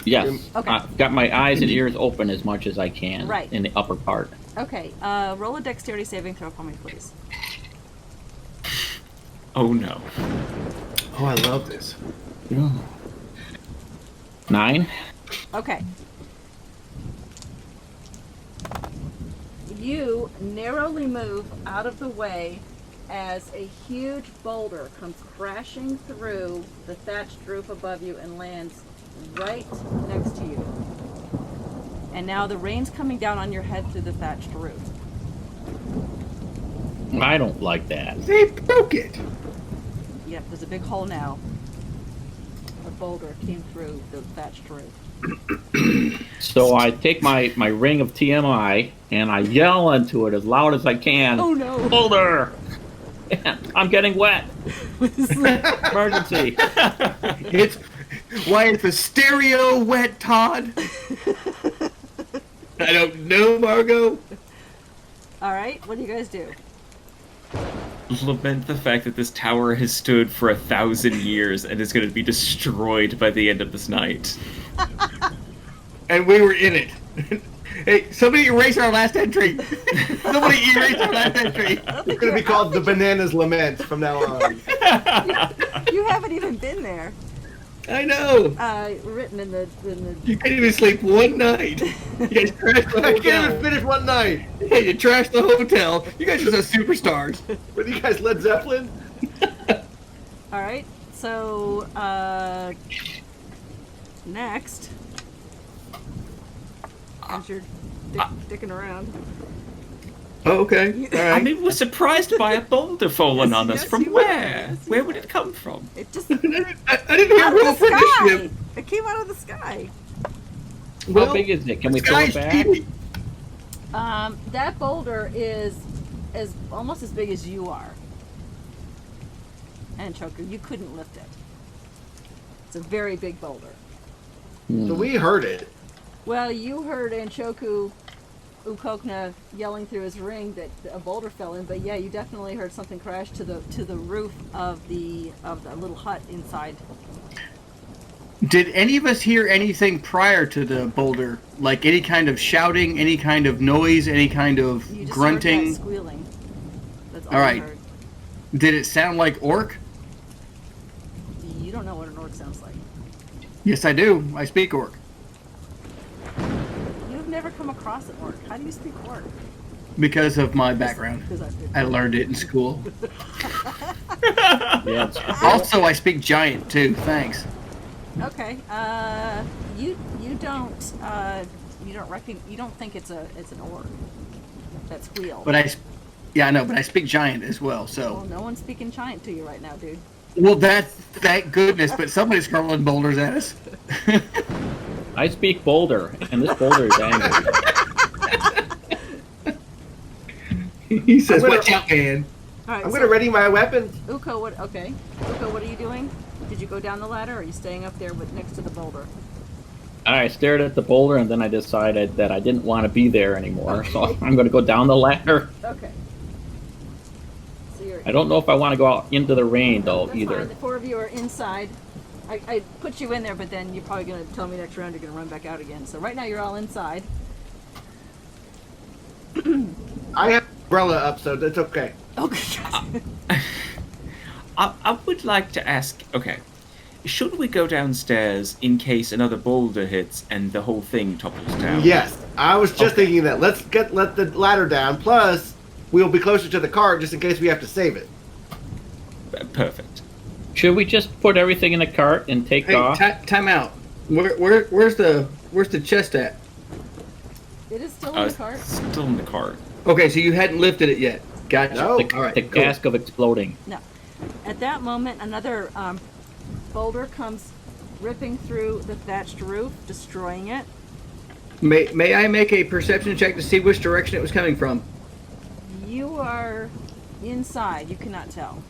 Yes. Okay. I've got my eyes and ears open as much as I can. Right. In the upper part. Okay. Roll a dexterity saving throw for me, please. Oh no. Oh, I love this. 9. Okay. You narrowly move out of the way as a huge boulder comes crashing through the thatched roof above you and lands right next to you. And now the rain's coming down on your head through the thatched roof. I don't like that. They broke it. Yep, there's a big hole now. A boulder came through the thatched roof. So I take my ring of TMI and I yell into it as loud as I can. Oh no! Boulder! I'm getting wet. Emergency. It's a stereo wet, Todd. I don't know, Margot. All right, what do you guys do? Lament the fact that this tower has stood for 1,000 years and is going to be destroyed by the end of this night. And we were in it. Hey, somebody erase our last entry. Somebody erase our last entry. It's going to be called the Bananas Lament from now on. You haven't even been there. I know. Written in the. You can't even sleep one night. You guys trashed the I can't hotel. even finish one night. Yeah, you trashed the hotel. You guys are the superstars. Were you guys Led Zeppelin? All right. So next, as you're dicking around. Oh, okay. All I right. mean, we're surprised by a boulder falling Yes, on us. yes, From you where? were. Yes, you Where were. would it come from? It just I didn't hear out roll of for the sky. initiative. It came out of the sky. Well, How big is it? Can we throw Sky's it back? cheating. That boulder is almost as big as you are. And Choker, you couldn't lift it. It's a very big boulder. So we heard it. Well, you heard Anchoku Ukokna yelling through his ring that a boulder fell in, but yeah, you definitely heard something crash to the roof of the little hut inside. Did any of us hear anything prior to the boulder? Like any kind of shouting, any kind of noise, any kind of You just heard grunting? that squealing. That's all All you right. heard. Did it sound like orc? You don't know what an orc sounds like. Yes, I do. I speak orc. You've never come across an orc. How do you speak orc? Because of my background. Because I learned it in school. Yeah, it's Also, I speak giant too. Thanks. Okay. You don't think it's an orc. That's wheel. But I know, but I speak giant as well. Well, So, no one's speaking giant to you right now, dude. well, thank goodness. But somebody's hurling boulders at us. I speak boulder, and this boulder is angry. He says, I'm gonna- "Watch out, man." All right. I'm gonna ready my weapons. Uko, what? Okay. Uko, what are you doing? Did you go down the ladder, or are you staying up there next to the boulder? I stared at the boulder, and then I decided that I didn't want to be there anymore, so I'm going to go down the ladder. Okay. So you're. I don't know if I want to go out into the rain, though, That's either. fine. The four of you are inside. I put you in there, but then you're probably going to tell me next round you're going to run back out again. So right now you're all inside. I have umbrella up, so that's okay. Okay. I would like to ask, okay, should we go downstairs in case another boulder hits and the whole thing topples down? Yes, I was just Okay. thinking that. Let's let the ladder down. Plus, we'll be closer to the cart just in case we have to save it. Perfect. Should we just put everything in the cart and take Hey, off? time out. Where's the chest at? It is still in the cart. Still in the cart. Okay, so you hadn't lifted it yet. Gotcha. No. The, All right, the cool. cask of exploding. No. At that moment, another boulder comes ripping through the thatched roof, destroying it. May I make a perception check to see which direction it was coming from? You are inside. You cannot tell.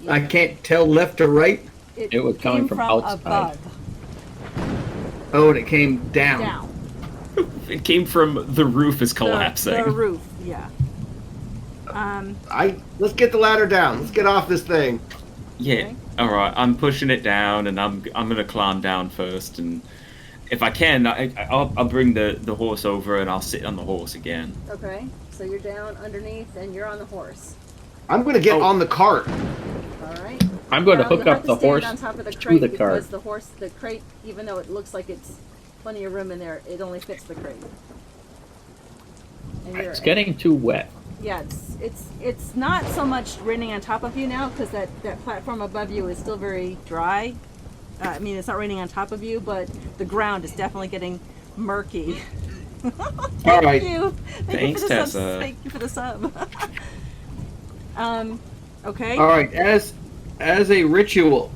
I can't tell left or right. It was coming came from outside. above. Oh, and it came down. Down. It came from the roof is The- collapsing. The roof, yeah. Let's get the ladder down. Let's get off this thing. Yeah. Okay. All right. I'm pushing it down, and I'm gonna climb down first, and if I can, I'll bring the horse over, and I'll sit on the horse again. Okay, so you're down underneath and you're on the horse. I'm gonna get Oh. on the cart. All right. I'm going to Now, hook you'll have up to the stand horse on top of the to crate the because cart. the crate, even though it looks like it's plenty of room in there, it only fits the crate. And It's getting too wet. yeah, it's not so much raining on top of you now because that platform above you is still very dry. I mean, it's not raining on top of you, but the ground is definitely getting murky. All right. Thank you. Thanks, you for the Tessa. Sub. Thank you for the sub. Okay. All right. As a ritual,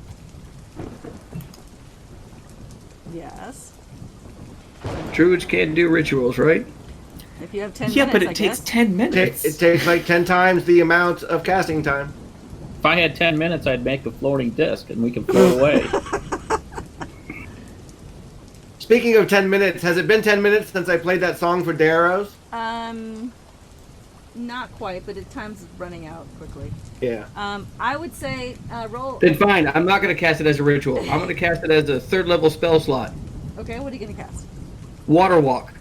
Yes. druids can't do rituals, right? If you have 10 Yeah, minutes, but I it takes guess. 10 minutes. It takes like 10 times the amount of casting time. If I had 10 minutes, I'd make a floating disc and we can float away. Speaking of 10 minutes, has it been 10 minutes since I played that song for Darrows? Not quite, but at times it's running out quickly. Yeah. I would say roll. Then fine. I'm not going to cast it as a ritual. I'm going to cast it as a 3rd level spell slot. Okay, what are you gonna cast? Water walk.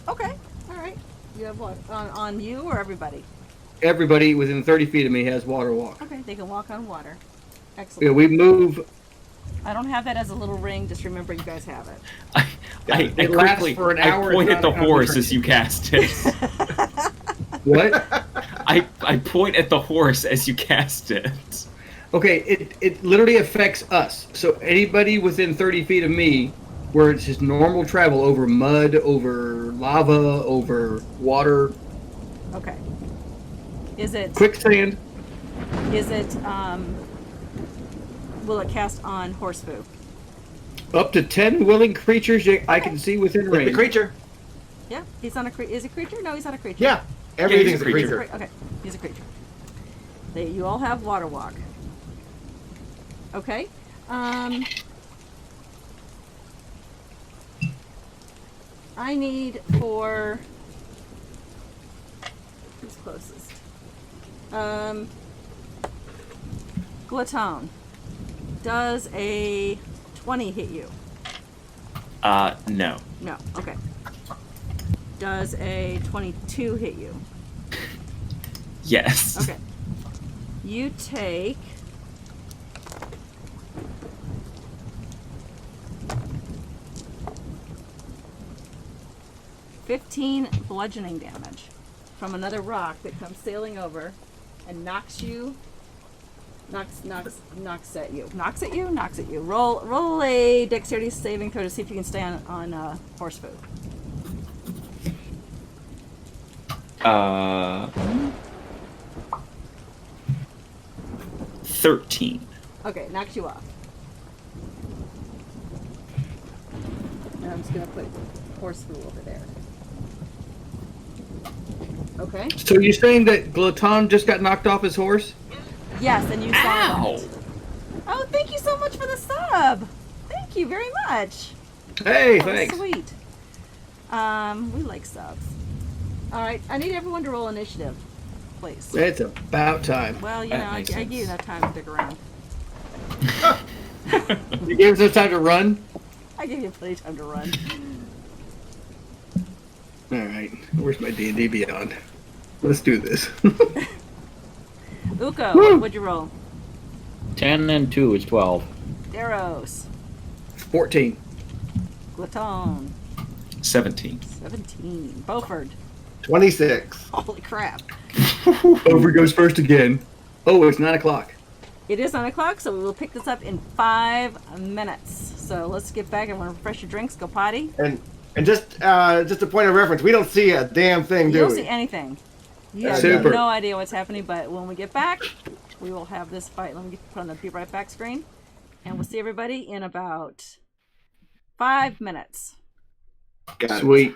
Okay, all right. You have what on you or everybody? Everybody within 30 feet of me has water walk. Okay, they can walk on water. Yeah, Excellent. we move I don't have that as a little ring. Just remember, you guys have it. It lasts for an hour. I point it's at the not a horse concentration. as you cast it. What? I point at the horse as you cast it. Okay, it literally affects us. So anybody within 30 feet of me, where it's just normal travel over mud, over lava, over water, Okay. Is it? quicksand. Is it? Will it cast on horse foo? Up to 10 willing creatures I can see within The range. creature. Yeah. He's on a creature. Is he a creature? No, he's not a creature. Yeah. Everything's he's a a creature. creature. Okay. He's a creature. You all have water walk. Okay. I need for who's closest. Glaton. Does a 20 hit you? No. No. Okay. Does a 22 hit you? Yes. Okay. You take 15 bludgeoning damage from another rock that comes sailing over and knocks at you. Roll a dexterity saving throw to see if you can stay on horse food. 13. Okay, knocks you off. And I'm just gonna put horse food over there. Okay. So you're saying that Glaton just got knocked off his horse? Yes, and you saw Ow! that. Oh, thank you so much for the sub. Thank you very much. Hey, That was thanks. sweet. We like subs. All right, I need everyone to roll initiative, please. It's about time. Well, you That know, I makes give you sense. enough time to stick around. You gave us enough time to run? I give you plenty of time to run. All right. Where's my D&D Beyond? Let's do this. Uko, Woo! what'd you roll? 10 and 2 is 12. Daros, 14. Glaton, 17. 17. Beaufort, 26. holy crap. Over goes first again. Oh, it's 9 o'clock. It is 9 o'clock, so we will pick this up in 5 minutes. So let's get back and refresh your drinks, go potty. And just a point of reference, we don't see a damn thing, You do don't we? see anything. You have Super. no idea what's happening, but when we get back, we will have this fight. Let me put on the Be Right Back screen. And we'll see everybody in about 5 minutes. Got it. Sweet.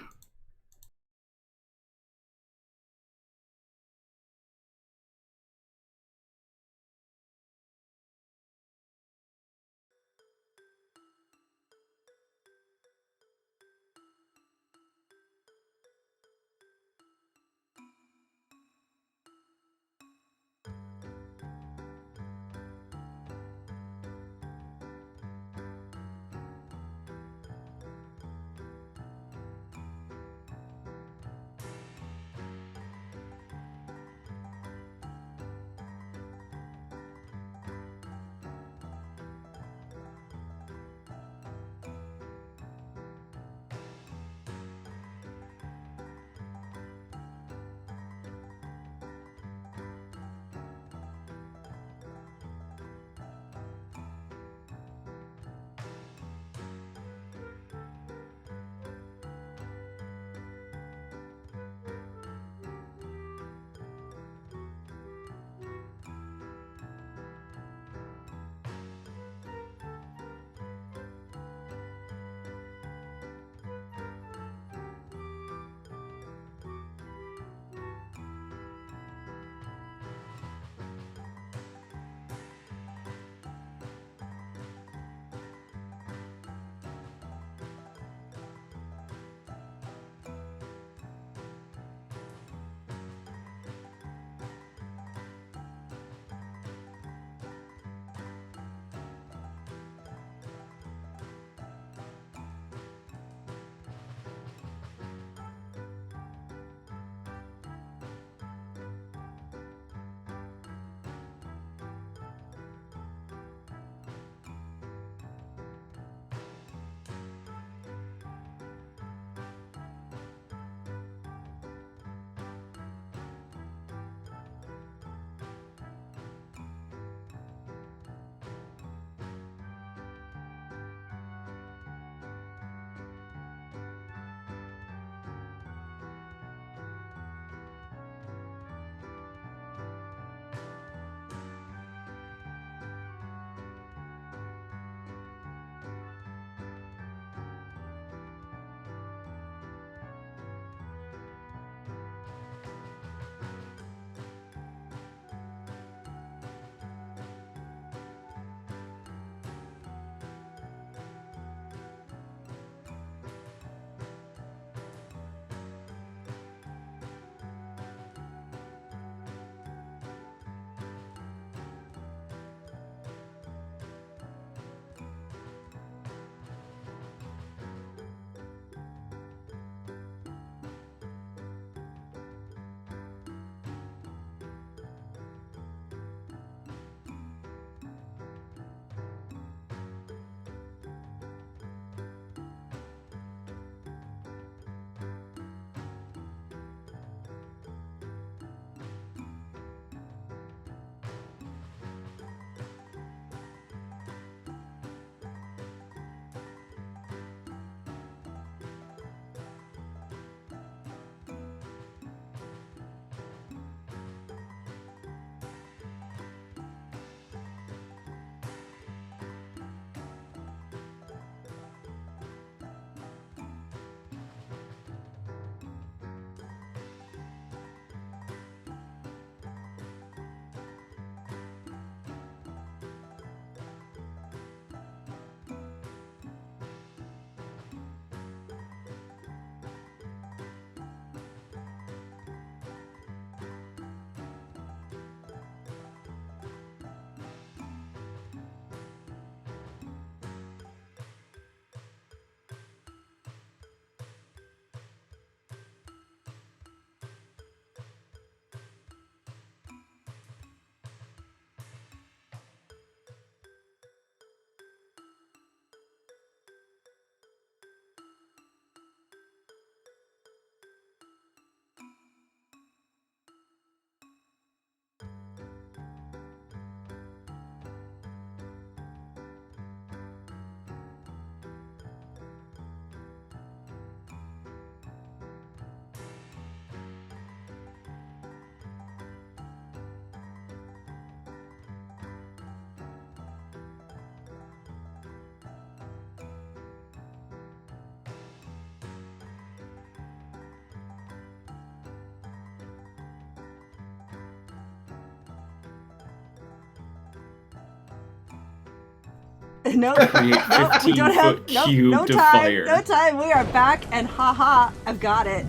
No, Create no, we don't 15-foot have cube no of time. fire. No time. We are back, and haha, I've got it.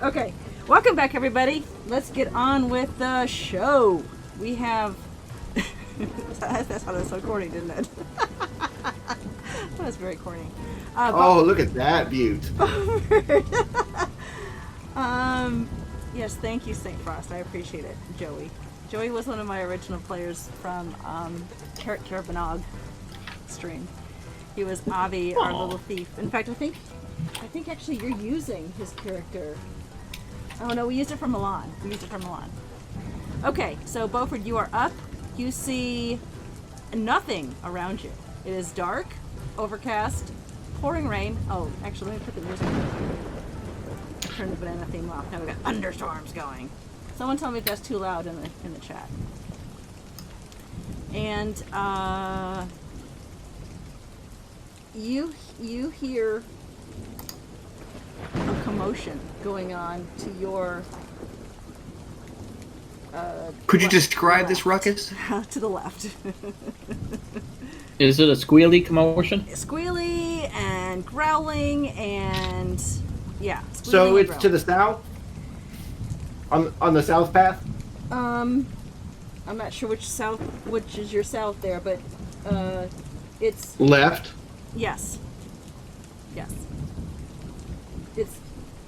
Okay, welcome back, everybody. Let's get on with the show. We have. That's how that's so corny, didn't it? That was very corny. Oh, look at that beaut. Yes, thank you, St. Frost. I appreciate it, Joey. Joey was one of my original players from Carrot Carabanog stream. He was Avi, our little thief. In fact, I think actually you're using his character. Oh no, we used it for Milan. Okay, so Beaufort, you are up. You see nothing around you. It is dark, overcast, pouring rain. Oh, actually, let me put the music on. Turn the banana theme off. Now we got thunderstorms going. Someone tell me if that's too loud in the chat. And you hear a commotion going on to your. Could you describe this ruckus? To the left. Is it a squealy commotion? Squealy and growling and yeah. So it's to the south? On the south path? I'm not sure which is your south there, but it's Left. yes. It's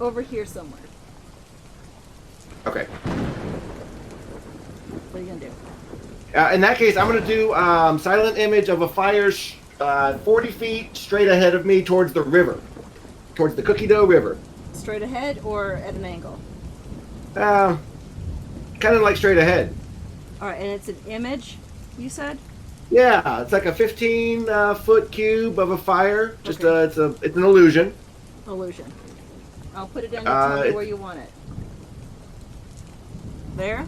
over here somewhere. Okay. What are you gonna do? In that case, I'm going to do silent image of a fire 40 feet straight ahead of me towards the river. Towards the Cookie Dough River. Straight ahead or at an angle? Kind of like straight ahead. Alright, and it's an image, you said? Yeah, it's like a 15-foot cube of a fire. Just Okay. it's an illusion. Illusion. I'll put it down and tell me where you want it. There?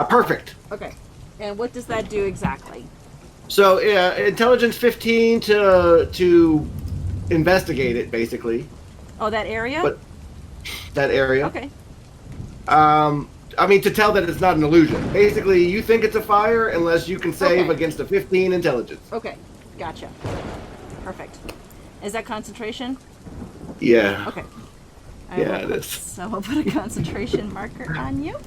Perfect. Okay. And what does that do exactly? So intelligence 15 to investigate it, basically. Oh, that area? But that area. Okay. I mean, to tell that it's not an illusion. Basically, you think it's a fire unless you can save Okay. against a 15 intelligence. Okay. Gotcha. Perfect. Is that concentration? Yeah. Okay. Yeah, it is. So I'll put a concentration marker on you.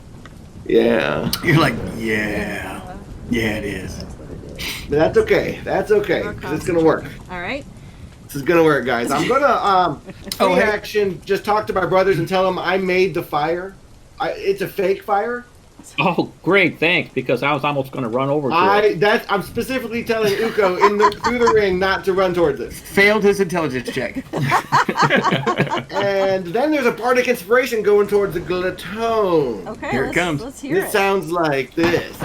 Yeah. You're like, yeah, it is. That's what it is. That's okay. That's okay. Your 'Cause it's gonna work. All right. This is gonna work, guys. I'm gonna free hey. action. Just talk to my brothers and tell them I made the fire. It's a fake fire. Oh, great, thanks, because I was almost going to run over to it. I'm specifically telling Uko through the ring not to run towards it. Failed his intelligence check. And then there's a bardic inspiration going towards the glatone. Okay. Here it comes. Let's hear It it. sounds like this.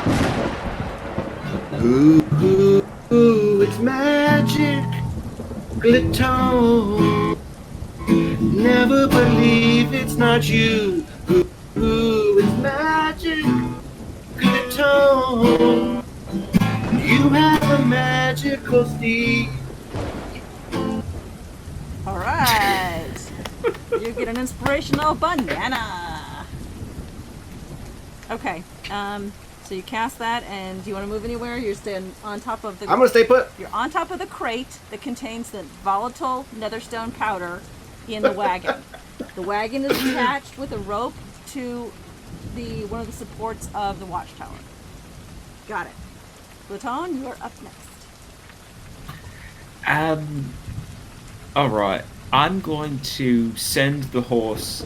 Ooh, ooh, ooh, it's magic. Glatone. Never believe it's not you. Ooh, ooh, it's magic. Glatone. You have a magical steed. All right. You get an inspirational banana. Okay. So you cast that, and do you want to move anywhere? You're staying on top of the. I'm gonna stay put. You're on top of the crate that contains the volatile netherstone powder in the wagon. The wagon is attached with a rope to one of the supports of the watchtower. Got it. Platon, you are up next. All right. I'm going to send the horse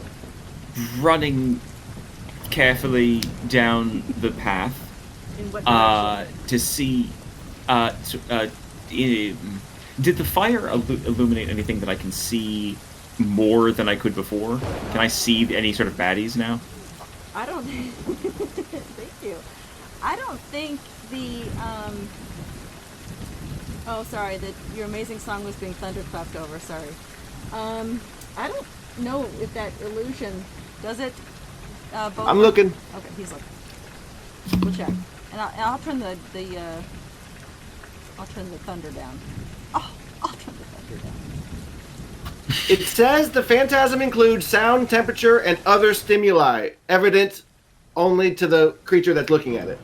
running carefully down the path In what direction? to see. Did the fire illuminate anything that I can see more than I could before? Can I see any sort of baddies now? I don't. Thank you. I don't think the. Oh, sorry. That your amazing song was being thunderclapped over. Sorry. I don't know if that illusion does it. Both I'm looking. Okay, he's looking. We'll check, and I'll turn the I'll turn the thunder down. Oh, I'll turn the thunder down. It says the phantasm includes sound, temperature, and other stimuli, evident only to the creature that's looking at it.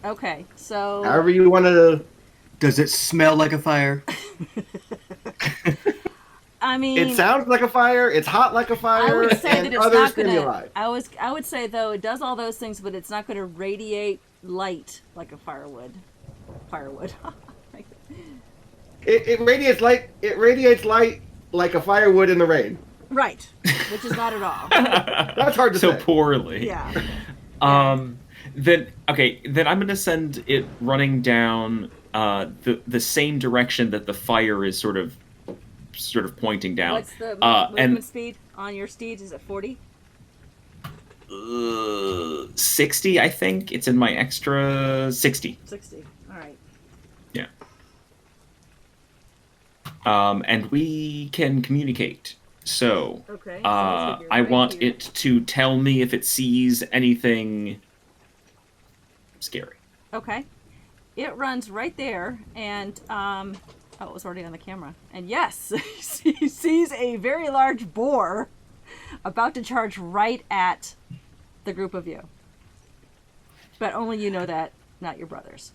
Okay, so... However you want to... Does it smell like a fire? I mean... It sounds like a fire, it's hot like a fire, I would say and that it's other not stimuli. gonna... I would say, though, it does all those things, but it's not going to radiate light like a firewood. Firewood. It radiates light. It radiates light like a firewood in the rain. Right, which is not at all. That's hard to so say. poorly. Yeah. Then I'm gonna send it running down the same direction that the fire is sort of pointing down. What's the movement speed on your steed? Is it 40? 60, I think. It's in my extra 60. 60. All right. Yeah. And we can communicate. So, okay. I want it to tell me if it sees anything scary. Okay. It runs right there, and oh, it was already on the camera. And yes, he sees a very large boar about to charge right at the group of you. But only you know that, not your brothers.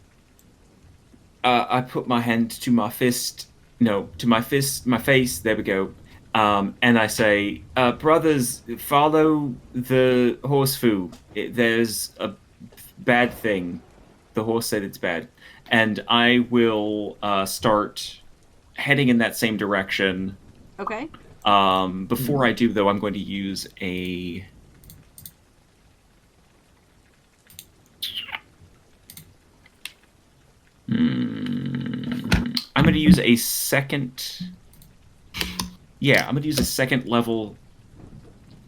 I put my hand to my fist. No, to my fist, my face. There we go. And I say, brothers, follow the horse foo. There's a bad thing. The horse said it's bad. And I will start heading in that same direction. Okay. Before I do, though, I'm going to use a... I'm going to use a second... Yeah, I'm going to use a second level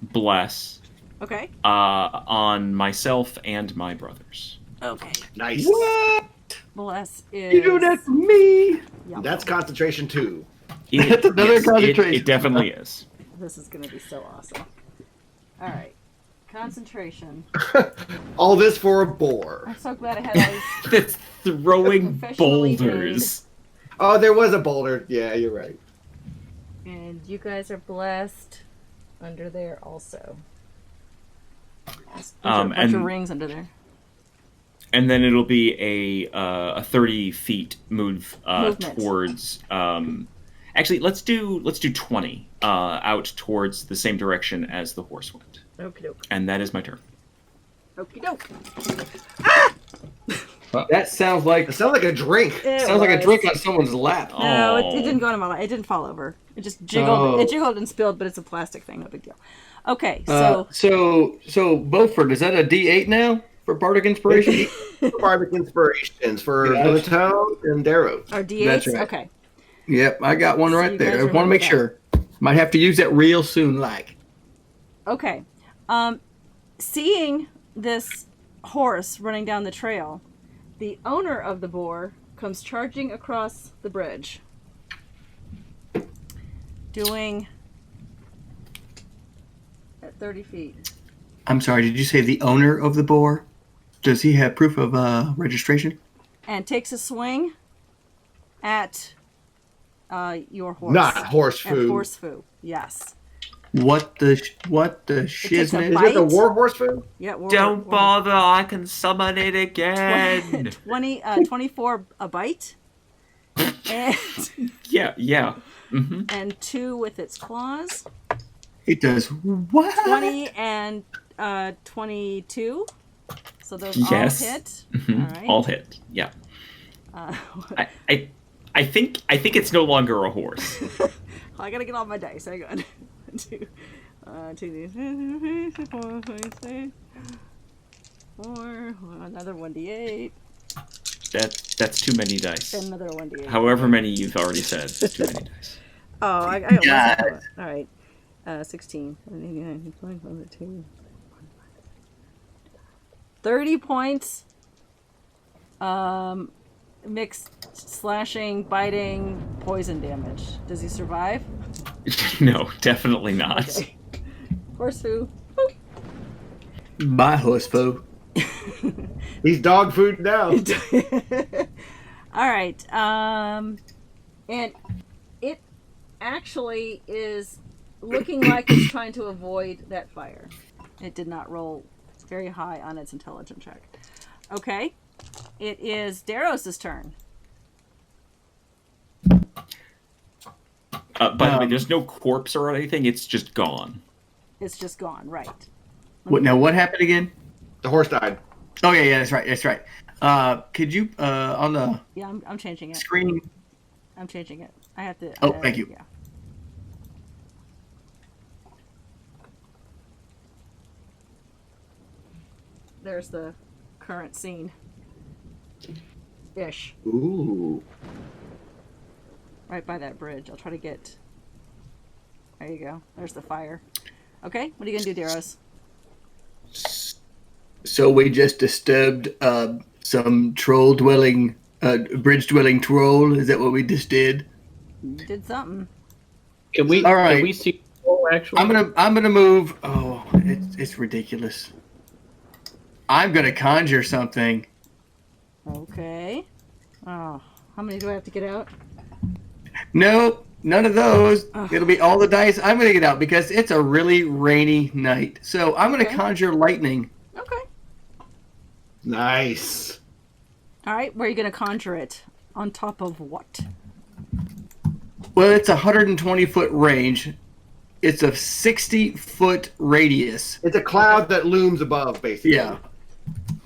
bless. Okay. On myself and my brothers. Okay. Nice. What? Bless is... You do that for me? Yum. That's concentration 2. That's another concentration. It definitely is. This is going to be so awesome. All right. Concentration. All this for a boar. I'm so glad I had all these... That's throwing Professionally boulders. Oh, there was a boulder. Yeah, you're right. And you guys are blessed under there also. There's a bunch of rings under there. And then it'll be a 30 feet move Movement. towards. Actually, let's do 20 out towards the same direction as the horse went. Okie doke. And that is my turn. Okie doke. That sounds like It sounds like a drink. sounds like a drink on someone's lap. No, Oh. it didn't go into my lap. It didn't fall over. It just jiggled. Oh. It jiggled and spilled, but it's a plastic thing. No big deal. Okay, So Beaufort, is that a D8 now for Bardic Inspiration? Bardic inspirations for Yeah, Militone and Darrow. our D8s. That's right. Okay. Yep, I got one So right you there. guys I want to remember make that. sure. Might have to use that real soon, like. Okay. Seeing this horse running down the trail, the owner of the boar comes charging across the bridge, doing at 30 feet. I'm sorry, did you say the owner of the boar? Does he have proof of registration? And takes a swing at your horse. Not horse At food. horse foo. Yes. What the takes a shiznit? Is bite. it the war horse food? Yeah. Don't bother, I can summon it again. 24 a bite. And, Yeah. Mm-hmm. and 2 with its claws. It does what? 20 and 22. So those Yes. all hit. Mhm. All right. All hit. Yeah. Uh, I think it's no longer a horse. I gotta get all my dice. Hang on. 2, 2, 4, another 1d8, That's too many dice. and another 1d8. However many you've already said, too many dice. Oh, I got God. one. All right. 16. 30 points. Mixed slashing, biting, poison damage. Does he survive? No, definitely not. Okay. Horse foo. My horse foe. He's dog food now. All right. And it actually is looking like it's trying to avoid that fire. It did not roll very high on its intelligence check. Okay. it is Darrow's turn. By the way, there's no corpse or anything. It's just gone. It's just gone, right. What happened again? The horse died. Oh, yeah, that's right. Could you, on the Yeah, I'm changing it. screen? I'm changing it. I have to... Oh, thank you. Yeah. There's the current scene. Ish. Ooh. Right by that bridge. I'll try to get... There you go. There's the fire. Okay, what are you going to do, Darrows? So we just disturbed some troll-dwelling, bridge-dwelling troll? Is that what we just did? You did something. Can we? All right. Can we see? Oh, actually, I'm gonna move. Oh, it's ridiculous. I'm gonna conjure something. Okay. Oh, how many do I have to get out? Nope, none of those. Ugh. It'll be all the dice I'm gonna get out because it's a really rainy night. So I'm gonna conjure lightning. Okay. Nice. All right, where are you going to conjure it? On top of what? Well, it's a 120-foot range. It's a 60-foot radius. It's a cloud that looms above, basically. Yeah.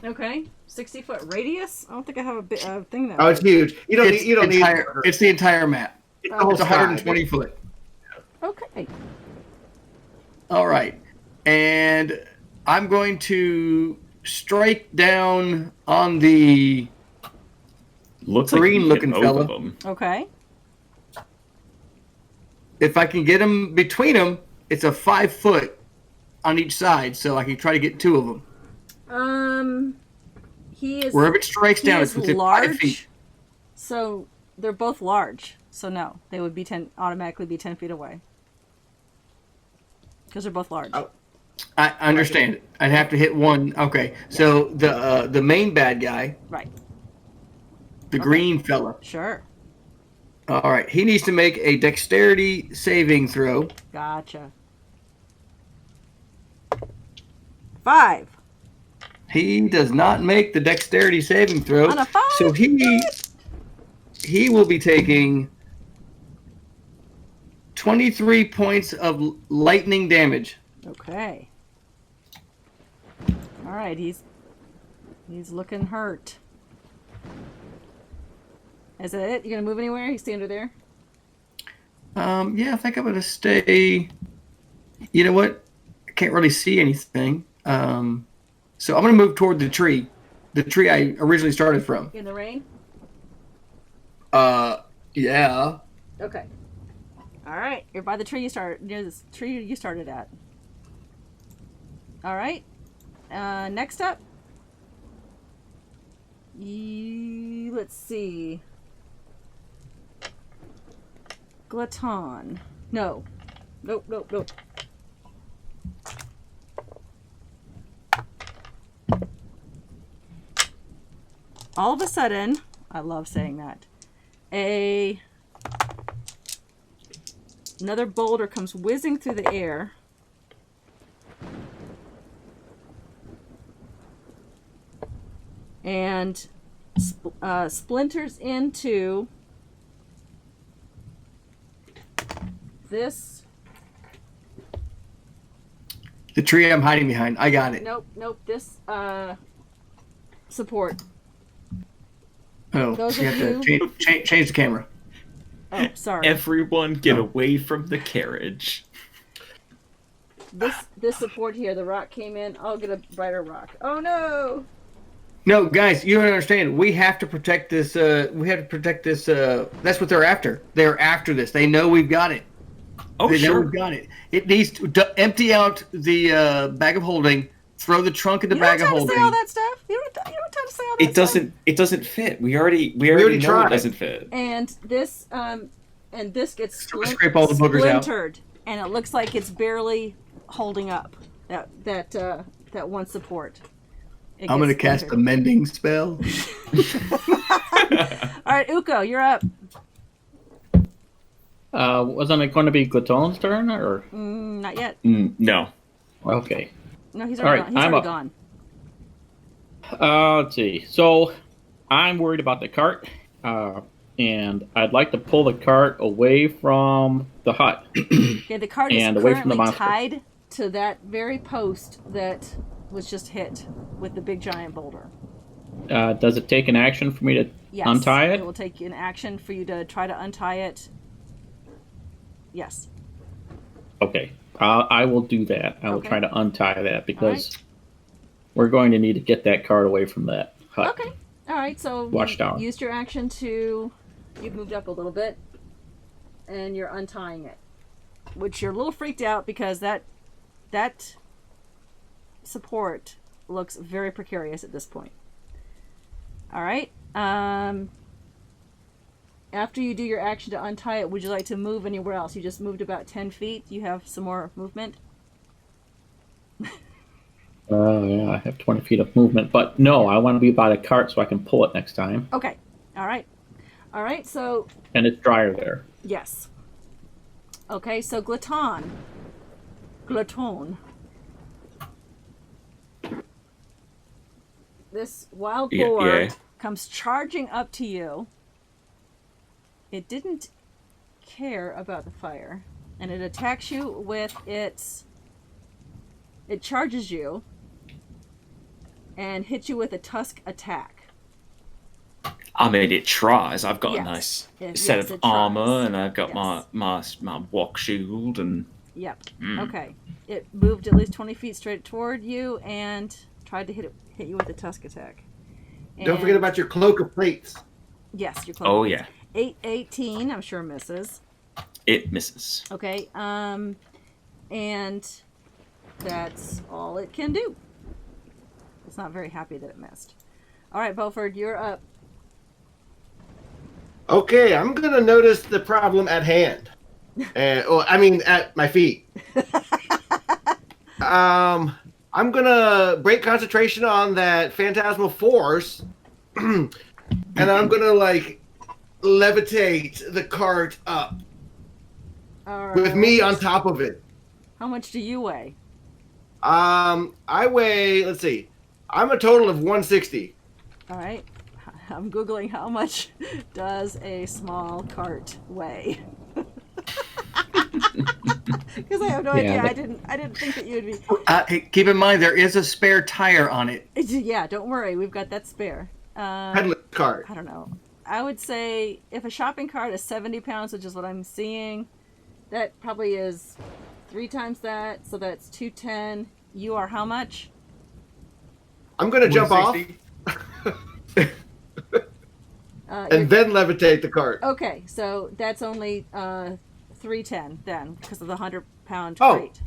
Okay. 60-foot radius? I don't think I have a thing that Oh, it's huge. You don't need. It's the entire map. It's the whole It's 120 foot. Okay. All right. And I'm going to strike down on the Looks like green-looking both fella. of them. Okay. If I can get him between them, it's a 5 foot on each side, so I can try to get 2 of them. He is... Wherever it strikes he down, is it's within large, 5 feet. So they're both large. So no, they would be automatically be 10 feet away. Because they're both large. Oh. I understand it. I'd have to hit one. Okay, so the main bad guy, Right. the green fella. Sure. All right, he needs to make a dexterity saving throw. Gotcha. 5. He does not make the dexterity saving throw, On a 5? so he will be taking 23 points of lightning damage. Okay. All right, he's looking hurt. Is that it? You gonna move anywhere? You stay under there? Yeah, I think I'm gonna stay. You know what? I can't really see anything. So I'm gonna move toward the tree I originally started from. In the rain? Yeah. Okay. All right, you're by the tree near the tree you started at. All right. Next up. Let's see. Glaton. No. Nope. All of a sudden, I love saying that, another boulder comes whizzing through the air. And splinters into this. The tree I'm hiding behind. I got it. Nope. This support. Oh, Those you of have to change the camera. Oh, sorry. Everyone get away from the carriage. This support here, the rock came in. I'll get a brighter rock. Oh no! No, guys, you don't understand. We have to protect this. We have to protect this. That's what they're after. They're after this. They know we've got it. Oh, They know sure. we've got it. It needs to empty out the bag of holding. Throw the trunk in the bag of You don't holding. say all that stuff. You don't have time to say all that stuff. It doesn't fit. We already know tried. it doesn't fit. And this gets Scrape all the boogers out. splintered, and it looks like it's barely holding up that one support. I'm going to cast a mending spell. All right, Uko, you're up. Wasn't it going to be Glaton's turn, or? Not yet. No. Okay. No, he's All already right, gone. He's I'm already up. gone. Let's see. So, I'm worried about the cart, and I'd like to pull the cart away from the hut. Okay, the cart is And away from the currently monster. tied to that very post that was just hit with the big giant boulder. Does it take an action for me to Yes, untie it? It will take an action for you to try to untie it. Yes. Okay, I will do that. I will Okay. try to untie that because Alright. we're going to need to get that cart away from that hut. Okay. All right. So Watchtower. you used your action to. You've moved up a little bit, and you're untying it, which you're a little freaked out because that support looks very precarious at this point. All right. After you do your action to untie it, would you like to move anywhere else? You just moved about 10 feet. You have some more movement. Yeah, I have 20 feet of movement, but no, I want to be by the cart so I can pull it next time. Okay. All right. All right. So And it's drier there. yes. Okay. So Glaton. This wild boar comes charging up to you. It didn't care about the fire, and it attacks you with its. It charges you and hits you with a tusk attack. I mean, it tries. I've got Yes. a nice It- set yes, of it tries. armor, and I've got Yes. my walk shield, and Yep. Okay. It moved at least 20 feet straight toward you and tried to hit you with a tusk attack. Don't forget And- about your cloak of plates. Yes, your cloak. oh yeah, 818, I'm sure misses. it misses. Okay. And that's all it can do. It's not very happy that it missed. All right, Beaufort, you're up. Okay, I'm gonna notice the problem at hand. At my feet. I'm gonna break concentration on that phantasmal force, and I'm gonna levitate the cart up All with me right. on top of it. How much do you weigh? I weigh. Let's see. I'm a total of 160. All right. I'm Googling how much does a small cart weigh. Because I have no idea. I didn't think that you would be. Hey, keep in mind, there is a spare tire on it. Yeah, don't worry. We've got that spare. Peddler cart. I don't know. I would say if a shopping cart is 70 pounds, which is what I'm seeing, that probably is 3 times that. So that's 210. You are how much? I'm gonna jump off 160. and then levitate the cart. Okay, so that's only 310 then, because of the 100-pound Oh. crate.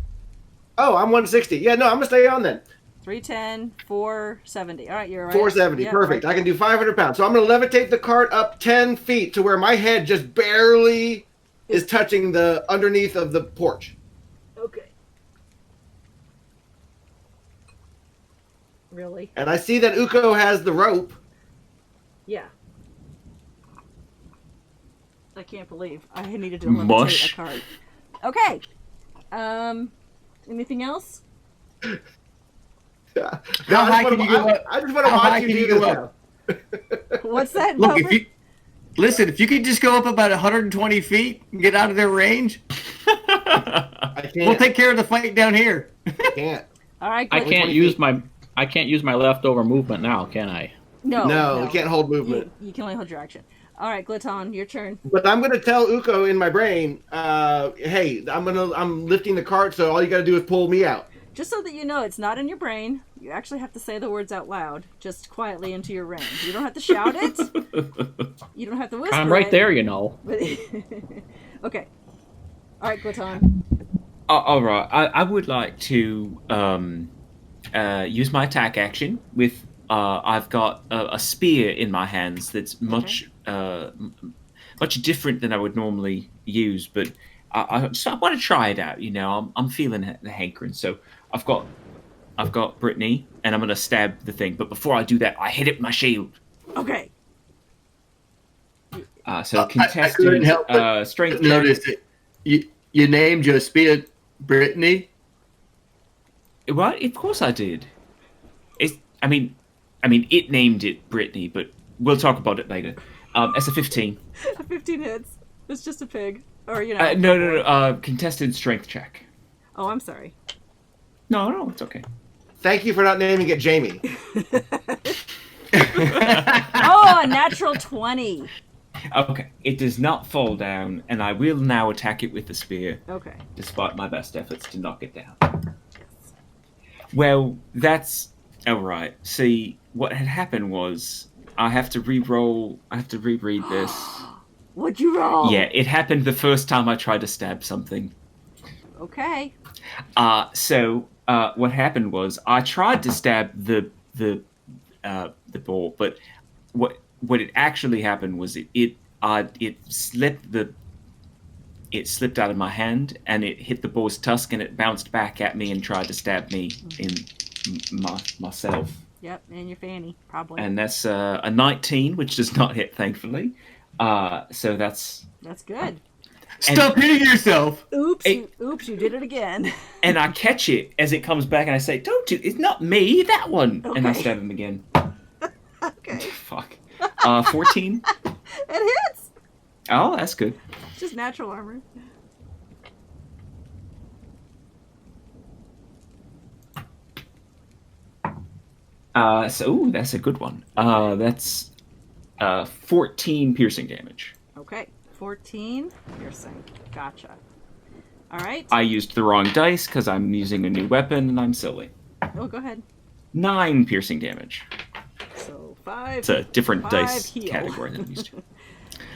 Oh, I'm 160. Yeah, no, I'm gonna stay on then. 310, 470. All right, you're right. 470, Yeah, perfect. right. I can do 500 pounds. So I'm gonna levitate the cart up 10 feet to where my head just barely is touching the underneath of the porch. Okay. Really? And I see that Uko has the rope. Yeah. I can't believe I needed to Mush. levitate a cart. Okay. Anything else? No, How high can you go up? I just want to How high watch you can do you this go now. What's that? Look, Bowman? if you could just go up about 120 feet and get out of their range, I we'll can't. take care of the fight down here. I can't. All right. I Glitch. can't use my leftover movement now, can I? No, you can't hold movement. You can only hold your action. All right, Gliton, your turn. But I'm gonna tell Uko in my brain, hey, I'm lifting the cart, so all you gotta do is pull me out. Just so that you know, it's not in your brain. You actually have to say the words out loud, just quietly into your range. You don't have to shout it. You don't have to whisper I'm right it, there, you know. But okay. All right, Gliton. All right, I would like to use my attack action with. I've got a spear in my hands that's much different than I would normally use, but I want to try it out. You know, I'm feeling the hankering, so I've got Brittany, and I'm gonna stab the thing. But before I do that, I hit it with my shield. Okay. So I contested couldn't help but strength. notice it. You named your spear Brittany. What? Of course I did. It named it Brittany, but we'll talk about it later. It's a 15. A 15 hits. It's just a pig. Or, you know. No. Contested strength check. Oh, I'm sorry. No, it's okay. Thank you for not naming it Jamie. Oh, a natural 20. Okay, it does not fall down, and I will now attack it with the spear. Okay. Despite my best efforts to knock it down. Well, that's alright. See, what had happened was I have to re-roll. I have to reread this. What'd you roll? Yeah, it happened the first time I tried to stab something. Okay. So what happened was I tried to stab the ball, but what it actually happened was it slipped out of my hand and it hit the ball's tusk and it bounced back at me and tried to stab me in myself. Yep, and your fanny probably. And that's a 19, which does not hit, thankfully. So that's good. Stop hitting yourself. Oops, you did it again. And I catch it as it comes back and I say, "Don't do it's not me, that one." Okay. And I stab him again. Okay. Fuck. 14. It hits. Oh, that's good. It's just natural armor. So that's a good one. That's 14 piercing damage. Okay, 14 piercing. Gotcha. All right. I used the wrong dice because I'm using a new weapon and I'm silly. Oh, go ahead. 9 piercing damage. So 5. It's a different 5 dice heal. category than I'm used to.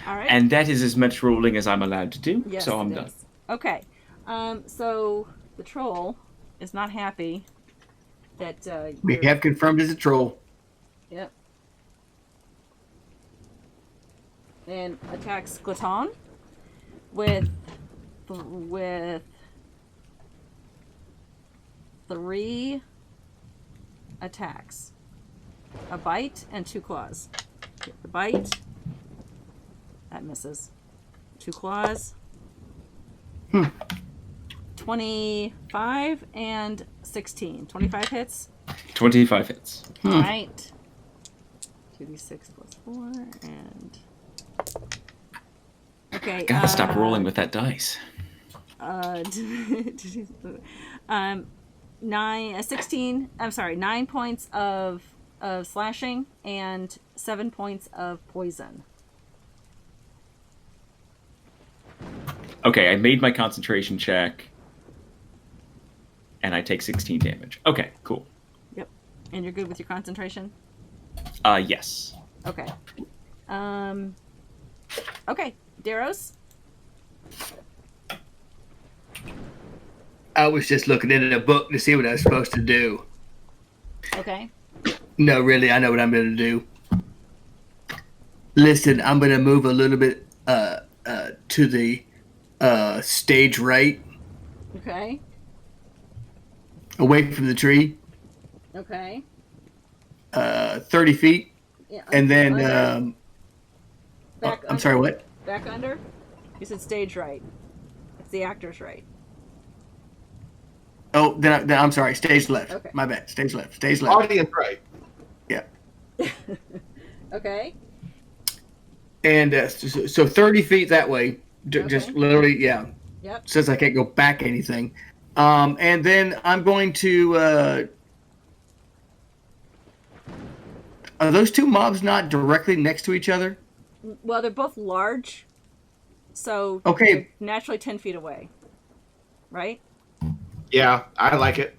All right. And that is as much rolling as I'm allowed to do, Yes, so I'm it done. is. Okay. So the troll is not happy that We have confirmed as a troll. Yep. And attacks Glaton with 3 attacks. A bite and 2 claws. Get the bite. That misses. 2 claws. 25 and 16. 25 hits. 25 hits. All right. 2d6 plus 4 and... Okay. Gotta stop rolling with that dice. 9 points of slashing and 7 points of poison. Okay, I made my concentration check. And I take 16 damage. Okay, cool. Yep. And you're good with your concentration? Yes. Okay. Okay, Daros? I was just looking in a book to see what I was supposed to do. Okay. No, really, I know what I'm going to do. Listen, I'm going to move a little bit to the stage right, Okay. away from the tree, Okay. 30 feet, Yeah, and then... under? Back I'm under? sorry, what? Back under? You said stage right. It's the actor's right. Oh, then I'm sorry, stage left. Okay. My bad, stage left, stage left. Audience right. Yeah. Okay. And so 30 feet that way, just Okay. literally, yeah. Yep. Says I can't go back anything. And then I'm going to... are those two mobs not directly next to each other? Well, they're both large, so Okay. they're naturally 10 feet away. Right? Yeah, I like it.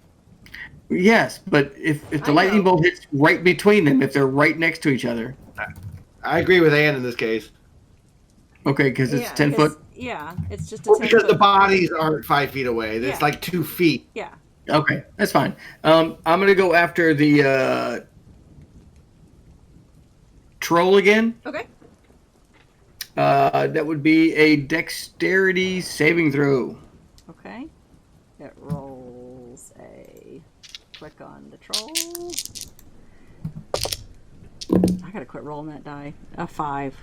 Yes, but if the I lightning know. bolt hits right between them, if they're right next to each other. I agree with Ann in this case. Okay, because it's 10 because- foot. Yeah, it's just a Well, 10 because foot. the bodies aren't 5 feet away. It's Yeah. like 2 feet. Yeah. Okay, that's fine. I'm going to go after the troll again. Okay. That would be a dexterity saving throw. Okay. It rolls a... Click on the troll. I gotta quit rolling that die. A 5.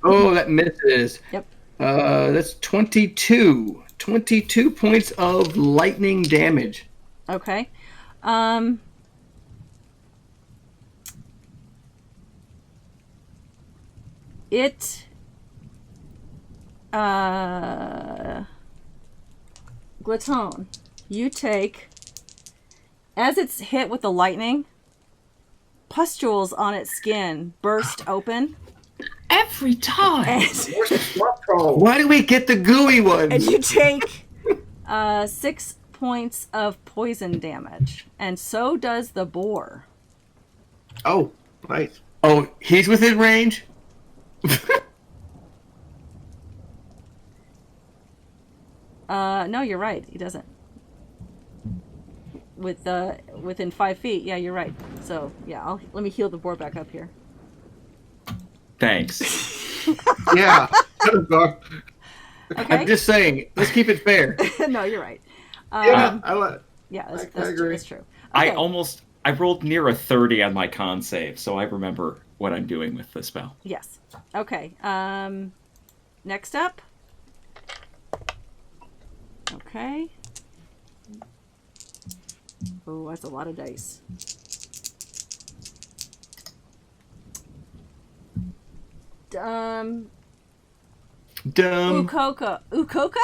Oh, that misses. Yep. That's 22. 22 points of lightning damage. It Glatone, you take, as it's hit with the lightning, pustules on its skin burst open. Every time. Why do we get the gooey ones? And you take 6 points of poison damage. And so does the boar. Oh, nice. Oh, he's within range? No, you're right. He doesn't. Within 5 feet. Yeah, you're right. So, yeah, let me heal the boar back up here. Thanks. Yeah. Okay. I'm just saying, let's keep it fair. No, you're right. Yeah, that's agree. That's true. Okay. I rolled near a 30 on my con save, so I remember what I'm doing with the spell. Yes. Okay. Next up. Okay. Oh, that's a lot of dice. Dumb. Ukoka. Ukoka.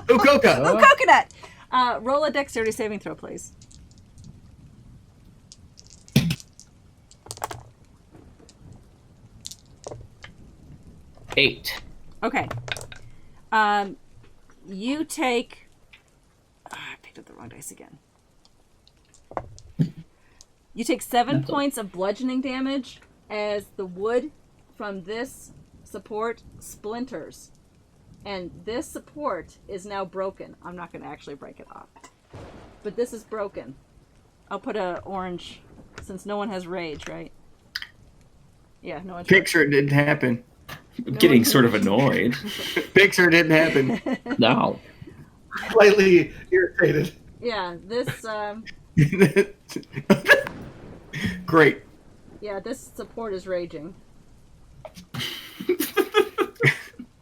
Ukokonut. Roll a dexterity saving throw, please. Eight. Okay. You take... I picked up the wrong dice again. You take 7 points of bludgeoning damage as the wood from this support splinters. And this support is now broken. I'm not going to actually break it off. But this is broken. I'll put a orange, since no one has rage, right? Yeah, no one's Picture it didn't happen. I'm getting sort of annoyed. Picture it didn't happen. No. Slightly irritated. Yeah, this, Great. yeah, this support is raging.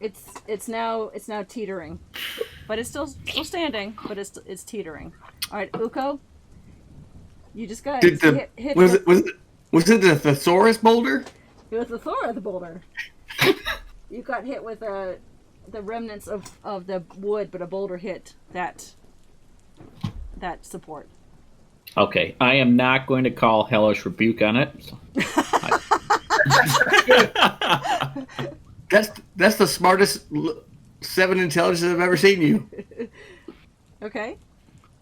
It's now teetering, but it's still standing, but it's teetering. All right, Uko, you just got hit. Was it the thesaurus boulder? It was the Thor, the boulder. You got hit with the remnants of the wood, but a boulder hit that support. Okay, I am not going to call Hellish Rebuke on it. That's the smartest 7 intelligence I've ever seen you. Okay,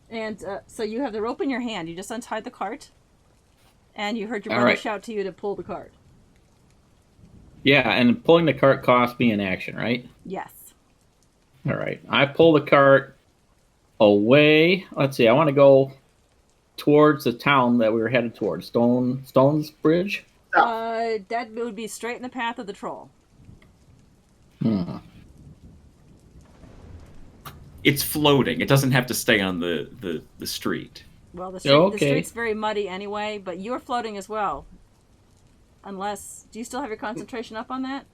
and so you have the rope in your hand. You just untied the cart, and you heard your brother shout to you to pull the cart. Yeah, and pulling the cart cost me an action, right? Yes. All right. I pull the cart away. Let's see. I want to go towards the town that we were headed towards. Stone's Bridge? That would be straight in the path of the troll. It's floating. It doesn't have to stay on the street. Well, the street's very muddy anyway, but you're floating as well. Unless, do you still have your concentration up on that?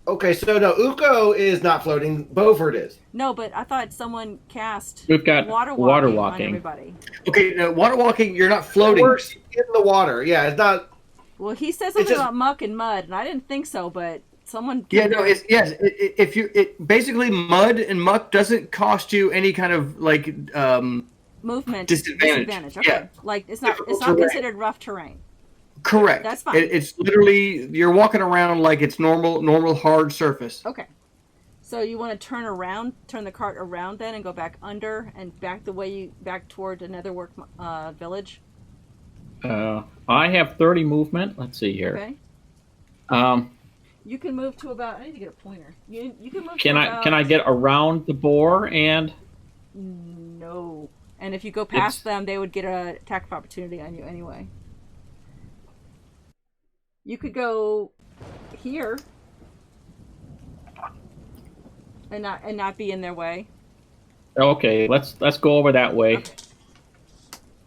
Okay, so no, Uko is not floating. Beaufort is. No, but I thought someone cast We've got water walking. on everybody. Okay, water walking, you're not floating. It works in the water. Yeah, it's not. Well, he said something about muck and mud, and I didn't think so, but someone. Yeah, no, basically mud and muck doesn't cost you any kind of movement disadvantage. Okay, yeah. Like it's not considered rough terrain. Correct. That's fine. It's literally you're walking around like it's normal hard surface. Okay. So you want to turn the cart around then, and go back under and back toward the Netherwork village. I have 30 movement. Let's see here. Okay. You can move to about. I need to get a pointer. You can move. Can I get around the boar and? No. And if you go past them, they would get an attack of opportunity on you anyway. You could go here and not be in their way. Okay, let's go over that way. Okay.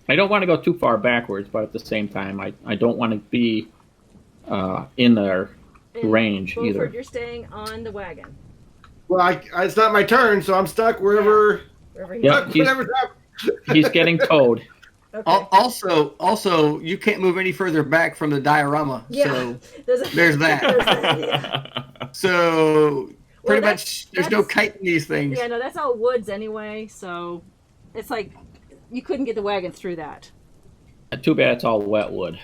I don't want to go too far backwards, but at the same time, I don't want to be in their range Beaufort, either. You're staying on the wagon. Well, it's not my turn, so I'm stuck wherever. Wherever he's getting towed. Okay. Also, you can't move any further back from the diorama. Yeah. So There's there's that. yeah. So pretty Well, much, there's no kiting these things. Yeah, no, that's all woods anyway. So it's like you couldn't get the wagon through that. Too bad it's all wet wood.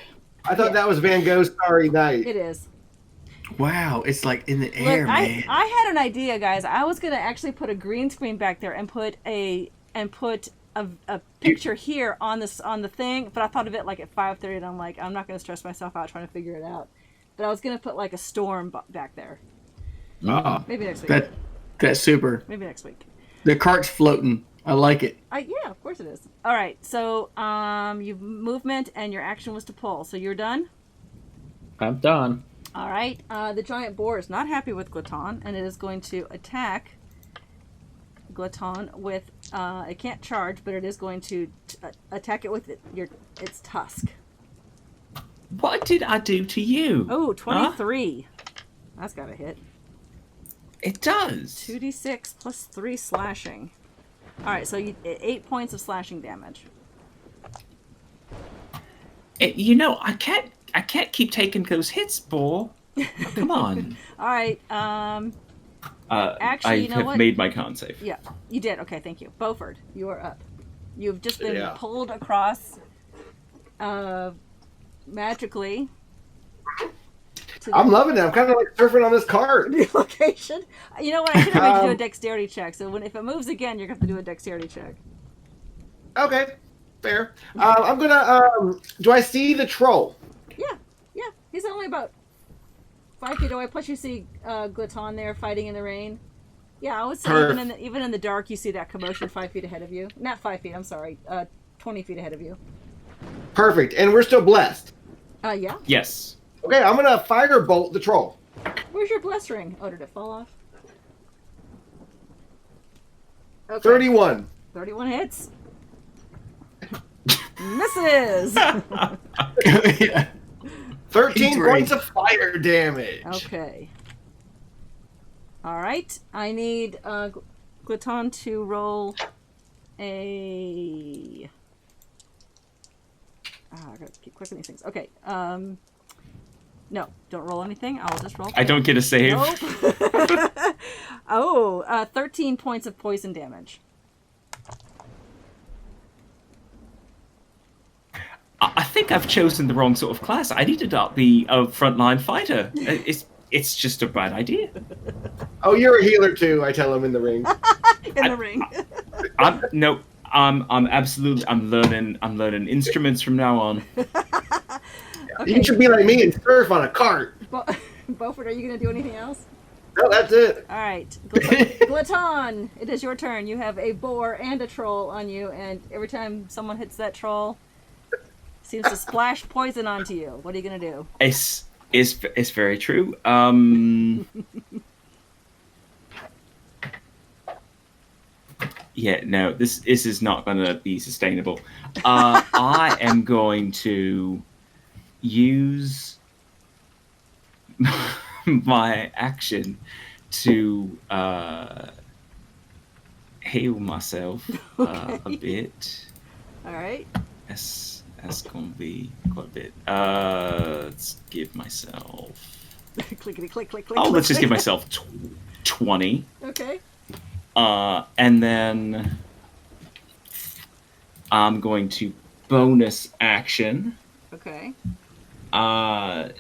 I thought that was Van Gogh's Starry Night. It is. Wow, it's like in the air, Look, man. I had an idea, guys. I was gonna actually put a green screen back there and put a picture here on the thing, but I thought of it like at 5:30, and I'm like, I'm not gonna stress myself out trying to figure it out. But I was gonna put like a storm back there. Oh, Maybe next week. that's super. Maybe next week. The cart's floating. I like it. Yeah, of course it is. All right, so you've movement and your action was to pull, so you're done. I'm done. All right, the giant boar is not happy with Glaton, and it is going to attack Glaton with. It can't charge, but it is going to attack it with its tusk. What did I do to you? Oh, 23. That's got a hit. It does. 2d6 plus 3 slashing. All right, so 8 points of slashing damage. I can't keep taking those hits, Bull. Oh, come on. All right. Actually, I you know have what? made my con save. Yeah, you did. Okay, thank you. Beaufort, you are up. You've just been Yeah. pulled across magically. I'm loving it. I'm kind of like surfing on this cart. New location. You know what? I should have made you do a dexterity check. So if it moves again, you're going to have to do a dexterity check. Okay, fair. I'm gonna. Do I see the troll? Yeah. He's only about 5 feet away. Plus, you see Glaton there fighting in the rain. Yeah, I would say even in the dark, you see that commotion 5 feet ahead of you. Not 5 feet. I'm sorry. 20 feet ahead of you. Perfect. And we're still blessed. Yeah. Yes. Okay, I'm gonna firebolt the troll. Where's your bless ring? Oh, did it fall off? Okay. 31. 31 hits. Misses. Yeah. 13 Great. points of fire damage. Okay. All right. I need Glaton to roll a. I gotta keep clicking these things. Okay. No, don't roll anything. I'll just roll. I don't get a save. Nope. 13 points of poison damage. I think I've chosen the wrong sort of class. I need to not be a frontline fighter. It's just a bad idea. Oh, you're a healer too, I tell him in the ring. The ring. I'm learning instruments from now on. Okay. You should be like me and surf on a cart. Beaufort, are you going to do anything else? No, that's it. All right. Glaton, it is your turn. You have a boar and a troll on you, and every time someone hits that troll, seems to splash poison onto you. What are you going to do? It's very true. Yeah, no, this is not going to be sustainable. I am going to use my action to heal myself a bit. All right. That's gonna be quite a bit. Let's give myself. Clickety click click click. Oh, let's just click. give myself 20. Okay. And then I'm going to bonus action. Okay. I'm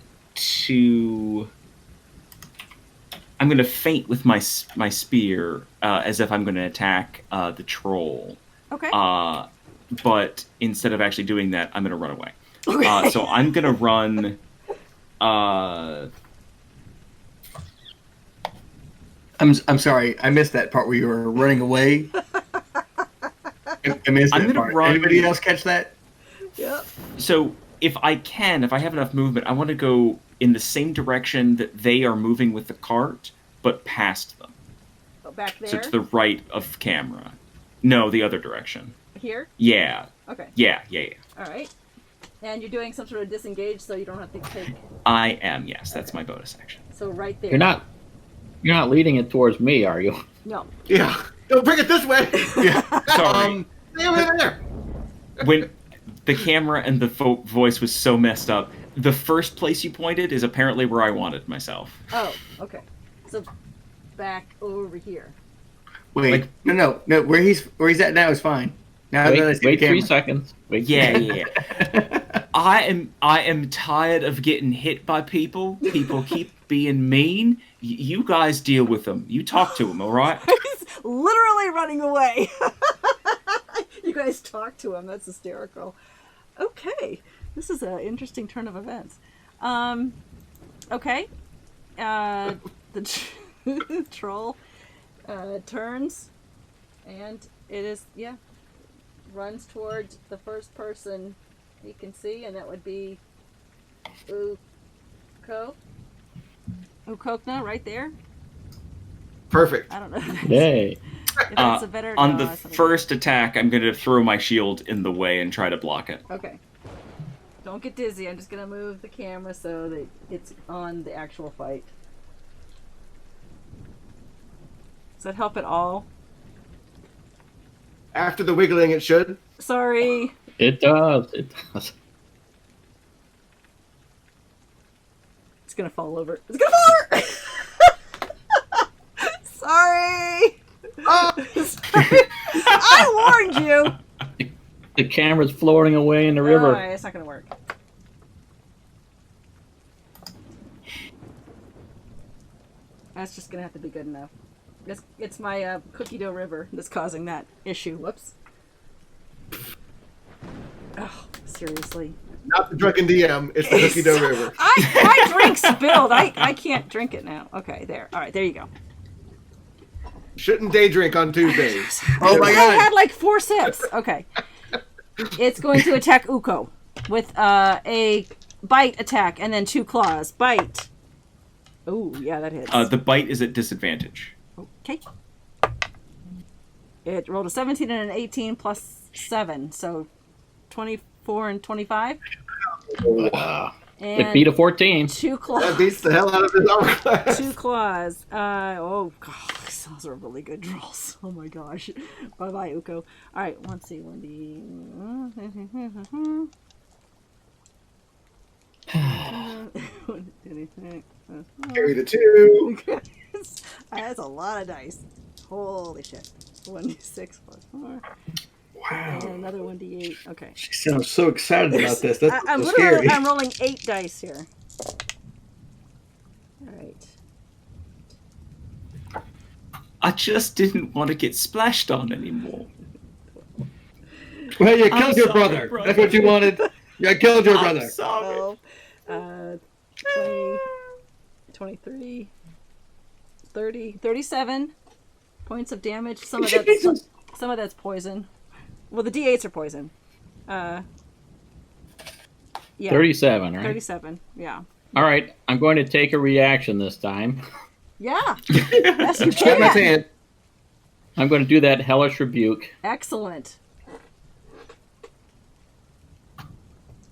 going to feint with my spear as if I'm going to attack the troll. Okay. But instead of actually doing that, I'm going to run away. Okay. So I'm going to run. I'm sorry. I missed that part where you were running away. I missed I'm that gonna part. run- Anybody else catch that? Yep. So if I have enough movement, I want to go in the same direction that they are moving with the cart, but past them. Go back there. So to the right of camera. No, the other direction. Here. Yeah. Okay. Yeah. All right. And you're doing some sort of disengage, so you don't have to take. I am, yes. That's my bonus action. So right there. You're not leading it towards me, are you? No. Yeah. Don't bring it this way. Yeah. Sorry. Stay over there. the camera and the voice was so messed up. The first place you pointed is apparently where I wanted myself. Oh, okay. So back over here. Wait, Like- no. Where he's at now is fine. Now that I see Wait the 3 camera. seconds. Wait. Yeah. I am tired of getting hit by people. People keep being mean. You guys deal with them. You talk to them, all right? He's literally running away. You guys talk to him. That's hysterical. Okay. This is an interesting turn of events. Okay. The troll turns, and it is, runs towards the first person he can see, and that would be Ukokna right there. Perfect. I don't know if Yay. that's a better... On no, the that's not a- first attack, I'm going to throw my shield in the way and try to block it. Okay. Don't get dizzy. I'm just going to move the camera so that it's on the actual fight. Does that help at all? After the wiggling, it should. It does. Sorry. It does. It's going to fall over. It's going to fall over! Sorry! Oh, Sorry. I warned you! The camera's floating away in the river. Alright, it's not going to work. That's just going to have to be good enough. It's my cookie dough river that's causing that issue. Whoops. Oh, seriously. not the drunken DM. It's the cookie dough river. My drink spilled. I can't drink it now. Okay, there. All right, there you go. Shouldn't day drink on Tuesdays. Oh my I god. had like 4 sips. Okay. It's going to attack Uko with a bite attack and then 2 claws. Bite. Oh, yeah, that hits. The bite is at disadvantage. Okay. It rolled a 17 and an 18 plus 7, so 24 and 25. It And beat a 14. 2 That claws. beats the hell out of his armor class. 2 claws. Oh, God. Those are really good rolls. Oh, my gosh. Bye-bye, Uko. All right, let's see. 1D. Carry the 2. That's a lot of dice. Holy shit. 1d6 plus 4. Wow. And another 1d8. Okay. She sounds so excited about this. That's I'm so literally scary. I'm rolling 8 dice here. All right. I just didn't want to get splashed on anymore. Well, you I'm killed your sorry, brother. brother. That's what you wanted. You killed your I'm brother. sorry. 12, 20, 23, 30, 37 points of damage. Some of that's poison. Well, the d8s are poison. Yeah. 37, right? 37. Yeah. All right, I'm going to take a reaction this time. Yeah. Yes, you Shake my can. hand. I'm going to do that hellish rebuke. Excellent.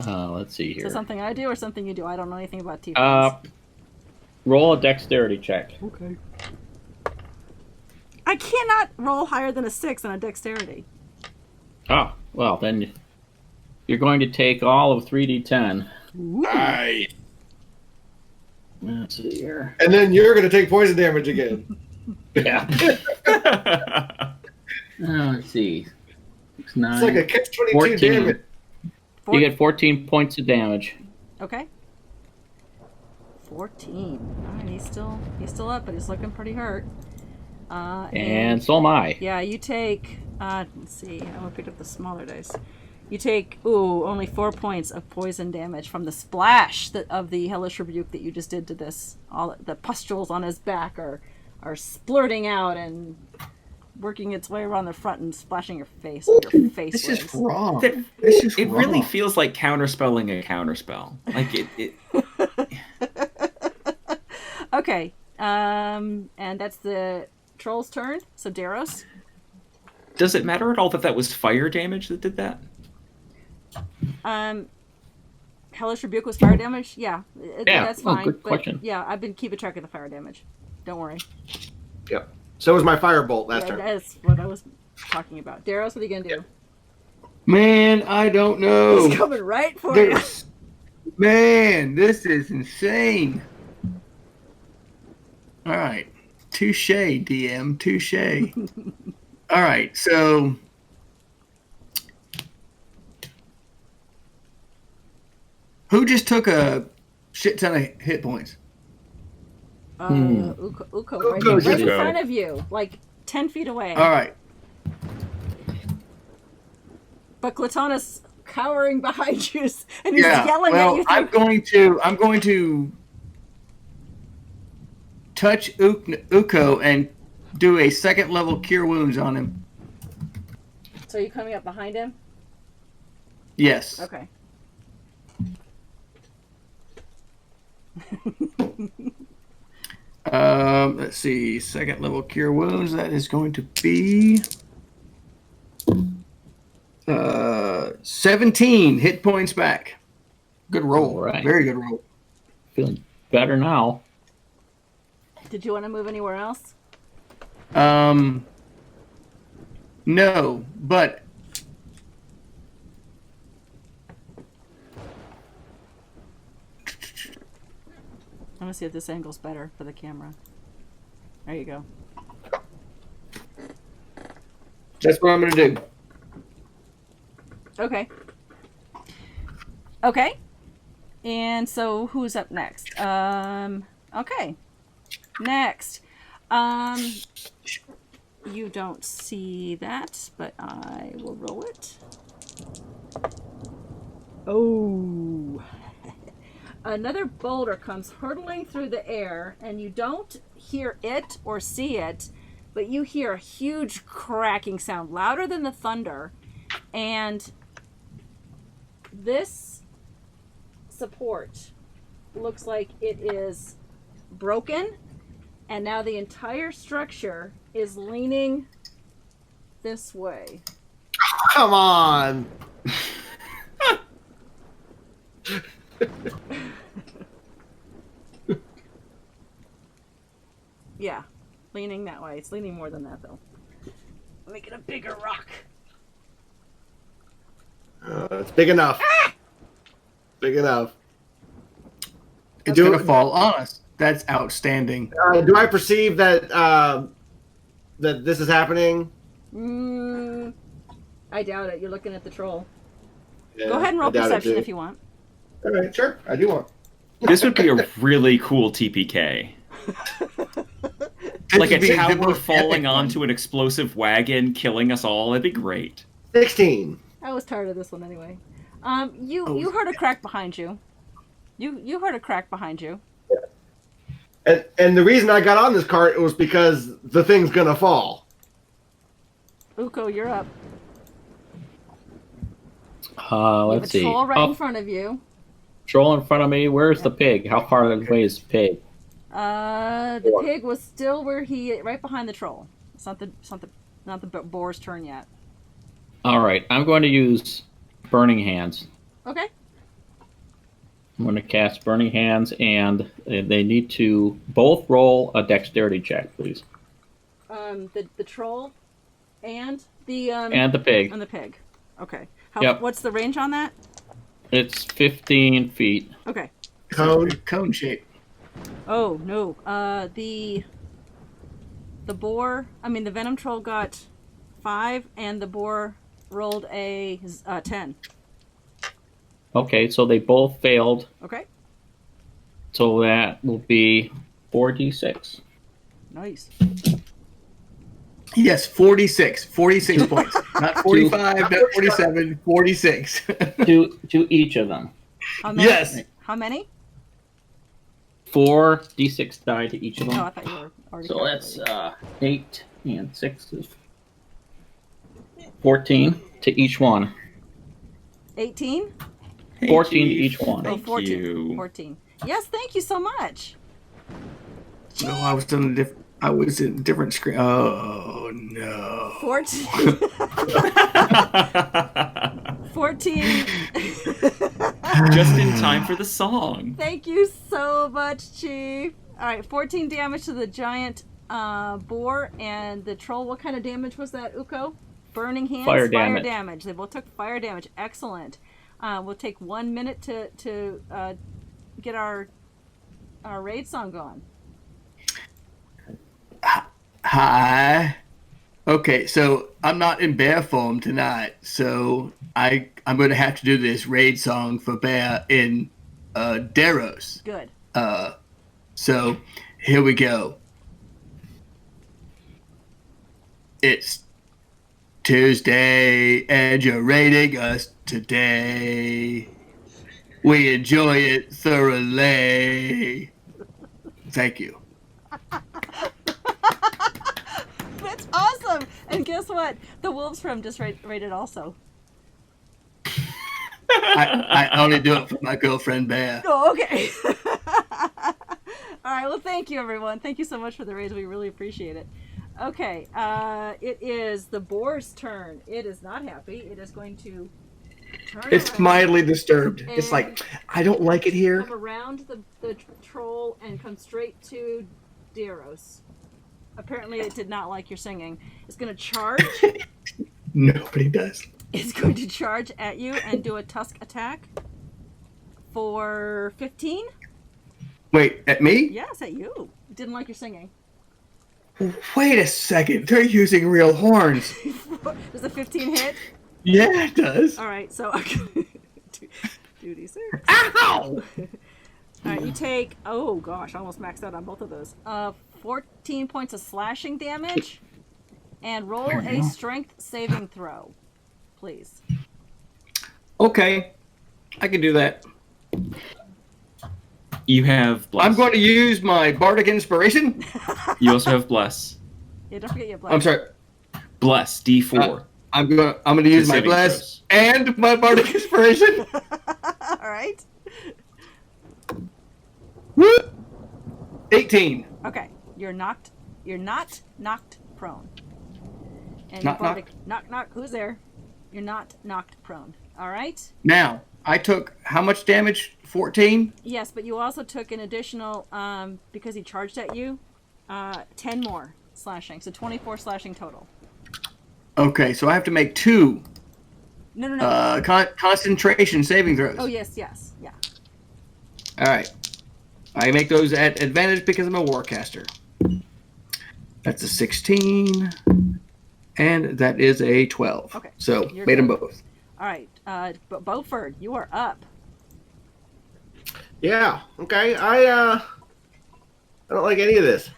Let's see So here. something I do or something you do? I don't know anything about Tieflings. Roll a dexterity check. Okay. I cannot roll higher than a 6 on a dexterity. Oh, well, then you're going to take all of 3d10. Ooh. Nice. Let's see here. And then you're going to take poison damage again. Yeah. Let's see. 6, 9, It's like a catch-22 14. damage. You get 14 points of damage. Okay. 14. All right, he's still up, but he's looking pretty hurt. And so am I. Yeah, you take. Let's see. I'm gonna pick up the smaller dice. You take only 4 points of poison damage from the splash of the hellish rebuke that you just did to this. All the pustules on his back are splurting out and working its way around the front and splashing your face. Your face. This is was. wrong. That- This is It wrong. really feels like counterspelling a counterspell. Like it Okay. And that's the troll's turn. So Daros. does it matter at all that was fire damage that did that? Hellish rebuke was fire damage. Yeah, Yeah, that's oh, fine. good but question. yeah, I've been keeping track of the fire damage. Don't worry. Yep. So was my firebolt last Yeah, turn. that's what I was talking about. Daros, what are you gonna do? Man, I don't know. He's coming right for you. Man, this is insane. All right. Touche, DM. Touche. All right, so... Who just took a shit ton of hit points? Uko, right in front of you, like 10 feet away. All right. But Clatana's cowering behind you, and he's yelling at you. I'm going to touch Uko and do a second level cure wounds on him. So you're coming up behind him? Yes. Okay. Let's see. Second level cure wounds. That is going to be 17 hit points back. Good roll. All right. Very good roll. Feeling better now. Did you want to move anywhere else? No, but I'm gonna see if this angle's better for the camera. There you go. that's what I'm going to do. Okay. Okay. And so who's up next? Okay. Next. You don't see that, but I will roll it. Oh. Another boulder comes hurtling through the air, and you don't hear it or see it, but you hear a huge cracking sound, louder than the thunder. And this support looks like it is broken, and now the entire structure is leaning this way. Come on. Yeah, leaning that way. It's leaning more than that, though. Make it a bigger rock. It's big enough. Ah! Big enough. It's going to fall on us. That's outstanding. Do I perceive that that this is happening? I doubt it. You're looking at the troll. Yeah, Go ahead and roll I doubt it, perception too. if you want. All right, sure. I do want. This would be a really cool TPK. Like a tower falling onto an explosive wagon, killing us all. That'd be great. 16. I was tired of this one anyway. You heard a crack behind you. You heard a crack behind you. And the reason I got on this cart was because the thing's gonna fall. Uko, you're up. Let's see. You have a troll right in front of you. Troll in front of me. Where's the pig? How far away is the pig? The pig was still where right behind the troll. It's not the boar's turn yet. All right, I'm going to use Burning Hands. Okay. I'm going to cast Burning Hands, and they need to both roll a dexterity check, please. The troll and the pig. And the pig. Okay. Yep. What's the range on that? It's 15 feet. Okay. Cone shape. Oh no. The boar. The venom troll got 5, and the boar rolled a 10. Okay, so they both failed. Okay. So that will be 4d6. Nice. Yes, 46. 46 points. Not 45, not 47, 46. to each of them. How many? Yes. How many? 4d6 die to each of them. Oh, I thought you were already. So that's 8 and 6 is 14 to each one. 18? 14 to each one. Oh, Thank 14. you. 14. Yes, thank you so much. No, I was in a different screen. Oh no. 14. 14. Just in time for the song. Thank you so much, Chief. All right, 14 damage to the giant boar and the troll. What kind of damage was that, Uko? burning hands, Fire damage. damage. They both took fire damage. Excellent. We'll take 1 minute to get our raid song going. Hi. Okay, so I'm not in bear form tonight, so I'm going to have to do this raid song for bear in Deros. Good. So here we go. It's Tuesday, and you're raiding us today. We enjoy it thoroughly. Thank you. That's awesome. And guess what? The Wolves Room just rated also. I only do it for my girlfriend Bear. Oh, okay. All right. Well, thank you, everyone. Thank you so much for the raids. We really appreciate it. Okay. It is the boar's turn. It is not happy. It is going to turn It's around mildly disturbed. It's like, I don't like it here. come around the troll and come straight to Deros. Apparently, it did not like your singing. It's going to charge. Nobody does. It's going to charge at you and do a tusk attack for 15. Wait, at me? Yes, at you. It didn't like your singing. Wait a second. They're using real horns. Does a 15 hit? Yeah, it does. All right, so 2d6. Ow! All right, you take, oh gosh, I almost maxed out on both of those. 14 points of slashing damage, and roll a strength saving throw, please. Okay, I can do that. You have bless. I'm going to use my bardic inspiration. You also have bless. Yeah, don't forget your bless. I'm sorry. Bless D4. I'm going to use my saving bless throws. and my bardic inspiration. All right. Woo! 18. Okay, you're not knocked prone. And Knock, your bardic, knock. Who's there? You're not knocked prone. All right. Now, I took how much damage? 14? Yes, but you also took an additional, because he charged at you, 10 more slashing. So 24 slashing total. Okay, so I have to make 2 No. concentration saving throws. Oh, yes. Yeah. All right. I make those at advantage because I'm a warcaster. That's a 16, and that is a 12. Okay, So you're made them good. both. All right. Beaufort, you are up. Yeah. Okay. I don't like any of this.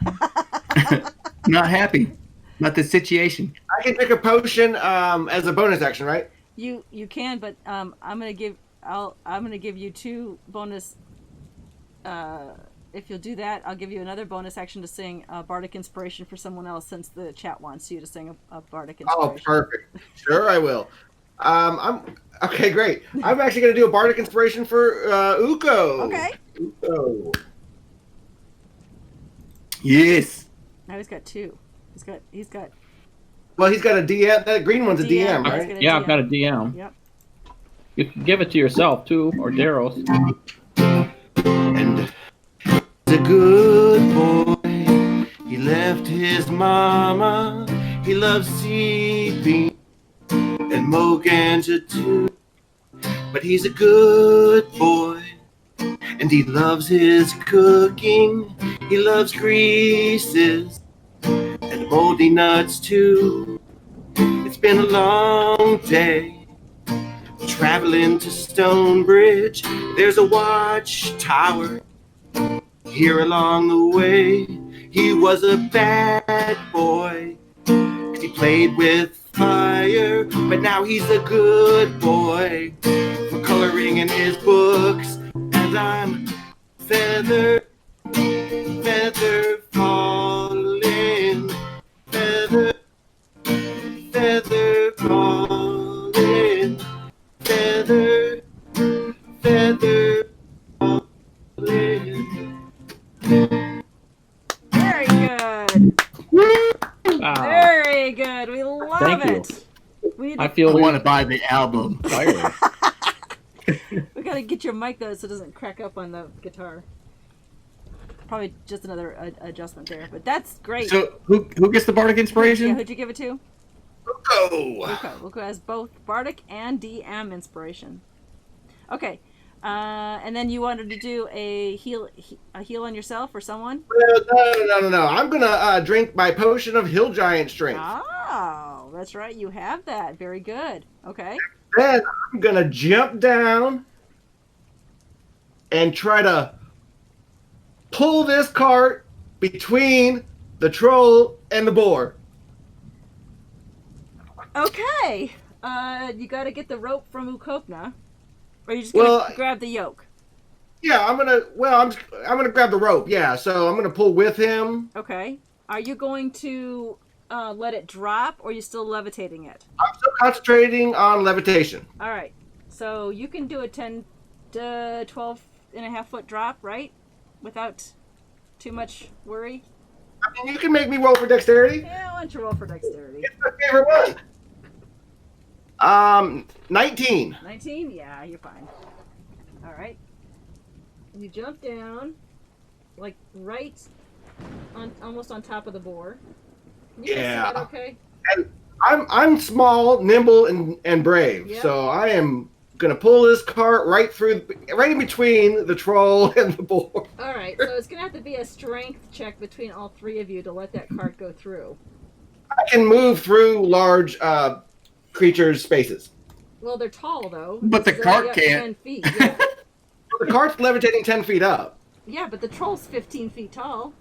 Not happy. Not the situation. I can take a potion as a bonus action, right? You can, but I'm gonna give you 2 bonus. If you'll do that, I'll give you another bonus action to sing Bardic Inspiration for someone else, since the chat wants you to sing a Bardic Inspiration. Oh, perfect. Sure, I will. I'm okay. Great. I'm actually going to do a Bardic Inspiration for Uko. Okay. Uko. Yes. Now he's got 2. He's got. Well, he's got a DM. That green one's a DM, He's right? got a Yeah, DM. I've got a DM. Yep. You can give it to yourself too, or Daryl. And he's a good boy. He left his mama. He loves sleeping and Moganja too. But he's a good boy. And he loves his cooking. He loves greases and moldy nuts too. It's been a long day traveling to Stonebridge. There's a watchtower here along the way. He was a bad boy 'cause he played with fire, but now he's a good boy for coloring in his books. And I'm feather falling, feather falling, feather falling. Very good. Wow. Very good. We love Thank you. it. We I feel I we want to buy the album. fired. gotta get your mic though so it doesn't crack up on the guitar. Probably just another adjustment there, but that's great. So who gets the bardic Yeah, inspiration? who'd you give it to? Uko. Uko. Uko has both Bardic and DM inspiration. Okay. And then you wanted to do a heal on yourself or someone? No. I'm gonna drink my potion of Hill Giant Strength. Oh, that's right. You have that. Very good. Okay. Then I'm gonna jump down and try to pull this cart between the troll and the boar. Okay. You got to get the rope from Ukopna, or you just gonna grab the yoke? Yeah, I'm gonna grab the rope. Yeah, so I'm gonna pull with him. Okay. Are you going to let it drop, or are you still levitating it? I'm still concentrating on levitation. All right. So you can do a 10 to 12 and a half foot drop, right? Without too much worry. I mean, you can make me roll for dexterity. Yeah, why don't you roll for dexterity? It's my favorite one. 19. 19? Yeah, you're fine. All right. You jump down, like right on, almost on top of the boar. Can you guys see that okay? And I'm small, nimble, and brave. Yep. So I am gonna pull this cart right in between the troll and the boar. All right. So it's gonna have to be a strength check between all three of you to let that cart go through. I can move through large creatures' spaces. Well, they're tall though. But the They're cart only up to can't. 10 feet. Yeah. The cart's levitating 10 feet up. Yeah, but the troll's 15 feet tall.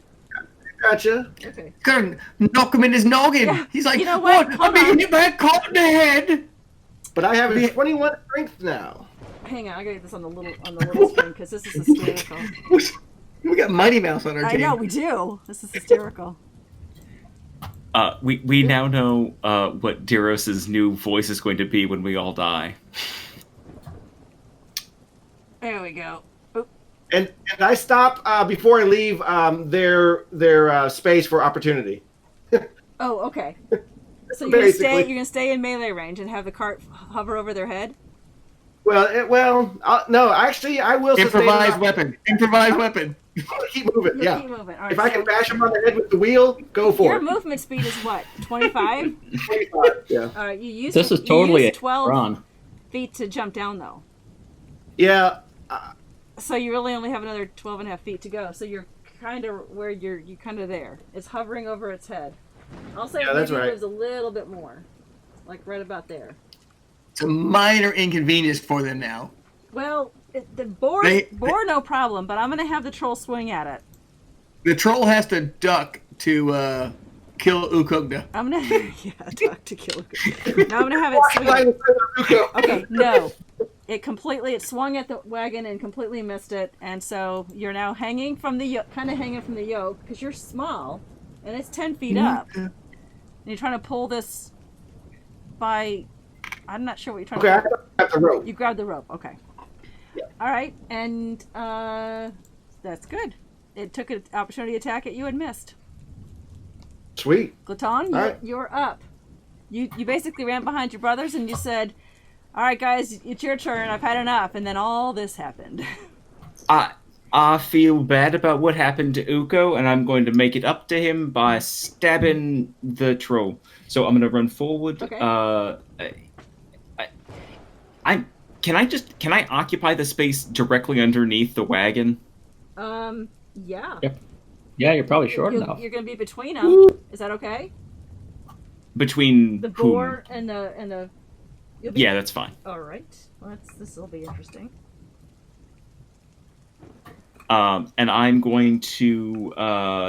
Gotcha. Okay. Couldn't knock him in his noggin. Yeah, He's like, you know what? I'm Hold being on. hit by a cart in the head. But I have a 21 strength now. Hang on, I gotta get this on the little screen because this is hysterical. We got Mighty Mouse on our I team. know we do. This is hysterical. We now know what Diros's new voice is going to be when we all die. There we go. Oop. And I stop before I leave their space for opportunity. Oh, okay. So Basically. you're gonna stay in melee range and have the cart hover over their head. No. Actually, I will Improvise weapon. Improvise weapon. I'm gonna keep moving. You'll Yeah. keep moving. All right, If I so can bash him on the head with the wheel, go for your it. movement speed is what? 25. 25. Yeah. All right, you use This is totally a 12 run. feet to jump down though. Yeah. So you really only have another 12 and a half feet to go. So you're kind of where you're kind of there. It's hovering over its head. I'll say Yeah, that's maybe it right. moves a little bit more, like right about there. It's a minor inconvenience for them now. Well, the boar no problem, but I'm gonna have the troll swing at it. The troll has to duck to kill Ukugna. I'm gonna duck to kill it. Now I'm gonna have it swing. Okay, no. It swung at the wagon and completely missed it, and so you're now hanging from the yoke because you're small, and it's 10 feet up, and you're trying to pull this by. I'm not sure what you're trying Okay, I to. got the rope. You grabbed the rope. Okay. Yeah. All right, and that's good. It took an opportunity attack at you and missed. Sweet. Glaton, All right. you're up. You basically ran behind your brothers and you said, "All right, guys, it's your turn. I've had enough." And then all this happened. I feel bad about what happened to Uko, and I'm going to make it up to him by stabbing the troll. So I'm going to run forward. Okay. Can I occupy the space directly underneath the wagon? Yeah. Yep. Yeah, you're probably short enough. You're going to be between them. Is that okay? Between The whom? boar and the. You'll be... Yeah, that's fine. All right. Well, this will be interesting. And I'm going to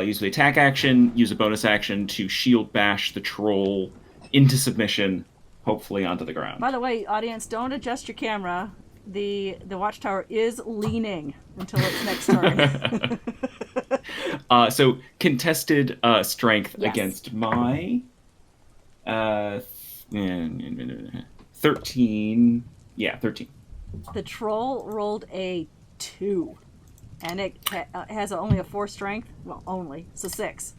use the attack action, use a bonus action to shield bash the troll into submission, hopefully onto the ground. By the way, audience, don't adjust your camera. The watchtower is leaning until its next turn. So contested strength Yes. against my 13. Yeah, 13. The troll rolled a 2, and it has only a 4 strength. Well, only so 6.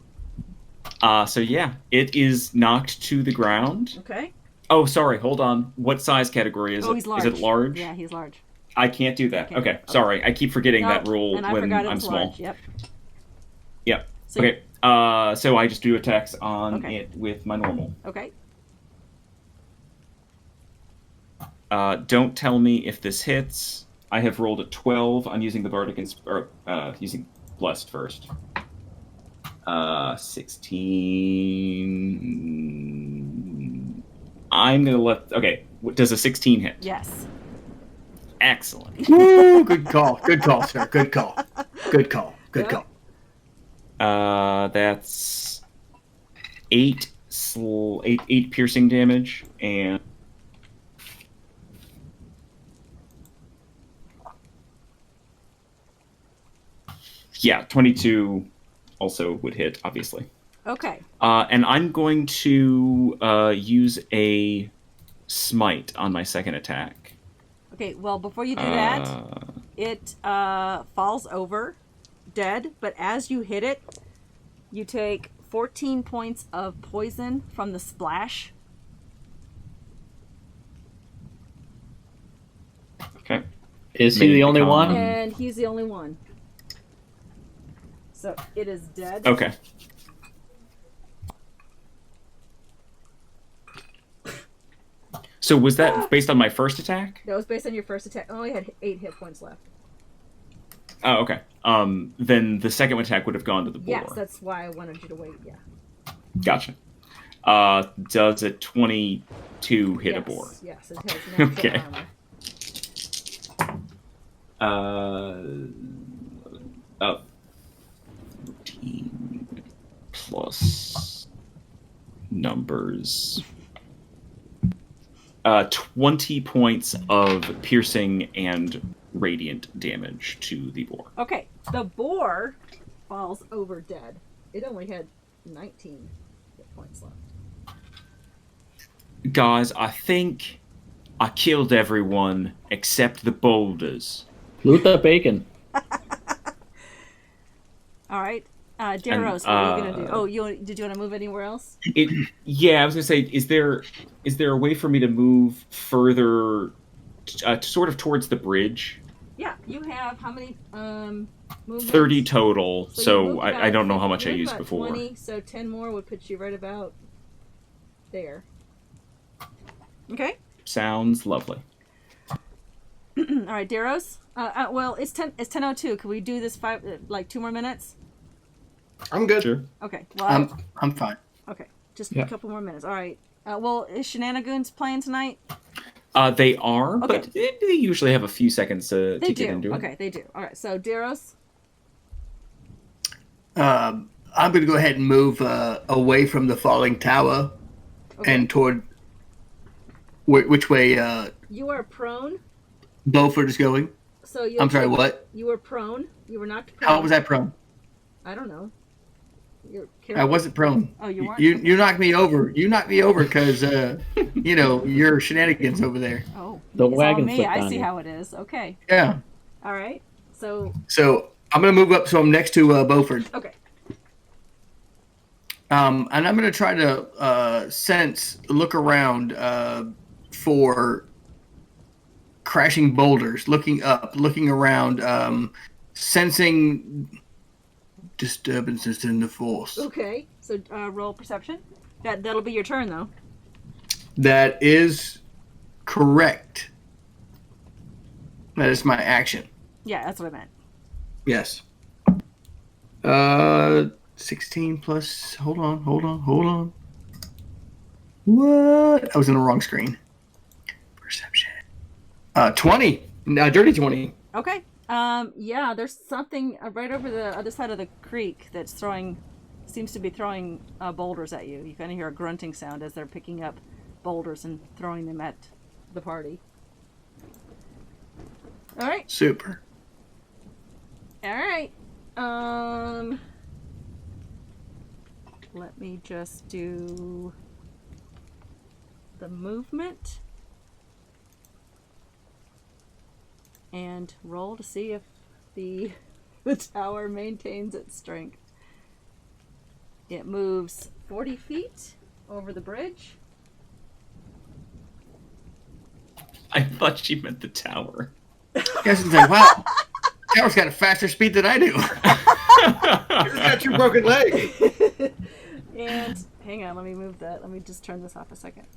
So yeah, it is knocked to the ground. Okay. Oh, sorry. Hold on. What size category is it? He's large. Is it large? Yeah, he's large. I can't do that. Okay. Okay, sorry. I keep forgetting that No, rule and I when forgot it I'm was small. large. Yep. Yep. So Okay. So I just do attacks on Okay. it with my normal. Okay. Don't tell me if this hits. I have rolled a 12. I'm using the Bardic using Blessed first. 16. I'm gonna let. Okay, does a 16 hit? Yes. Excellent. Woo, good call. Good call, sir. Good call. Good call. Good call. That's 8 piercing damage and. Yeah, 22 also would hit, obviously. Okay. And I'm going to use a smite on my second attack. Okay, well, before you do that, it falls over, dead, but as you hit it, you take 14 points of poison from the splash. Okay. Is he the only one? And he's the only one. So it is dead. Okay. So was that based on my first attack? That was based on your first attack. I only had 8 hit points left. Oh, okay. Then the second attack would have gone to the boar. Yes, that's why I wanted you to wait, yeah. Gotcha. Does a 22 hit a boar? Yes, it has natural Okay. armor. 14 plus numbers. 20 points of piercing and radiant damage to the boar. Okay, the boar falls over dead. It only had 19 hit points left. Guys, I think I killed everyone except the boulders. Loot the bacon. All right. Daros, what are you going to do? Oh, did you want to move anywhere else? Yeah, I was going to say, is there a way for me to move further, sort of towards the bridge? Yeah, you have how many movements? 30 total, so you I don't know how much I used about before. 20, so 10 more would put you right about there. Okay. Sounds lovely. All right, Daros. Well, it's 10:02. Can we do this 2 more minutes? I'm good. Sure. Okay. Well, I'm fine. okay. Just a couple more minutes. All right. Well, is Shenanigans playing tonight? They are, Okay. but they usually have a few seconds to get into it. Okay, they do. All right. So, Daros. I'm going to go ahead and move away from the falling tower and toward which way You are prone. Beaufort is going. So I'm sorry, what? You were prone. You were knocked prone. How was I prone? I don't know. I wasn't prone. Oh, you weren't? You knocked me over. You knocked me over because, your shenanigans over there. Oh. The it's wagon all me. flipped I on see you. how it is. Okay. Yeah. All right. So, I'm going to move up so I'm next to Beaufort. okay. And I'm going to try to look around for crashing boulders, looking up, looking around, sensing disturbances in the force. Okay. So, roll perception. That'll be your turn, though. That is correct. That is my action. Yeah, that's what I meant. Yes. 16 plus. Hold on. What? I was in the wrong screen. Perception. 20. Dirty 20. Okay. Yeah, there's something right over the other side of the creek that's seems to be throwing boulders at you. You kind of hear a grunting sound as they're picking up boulders and throwing them at the party. All right. Super. All right. Let me just do the movement and roll to see if the tower maintains its strength. It moves 40 feet over the bridge. I thought she meant the tower. Guys like, wow, tower's got a faster speed than I do. He's got your broken leg. And hang on, let me move that. Let me just turn this off a second.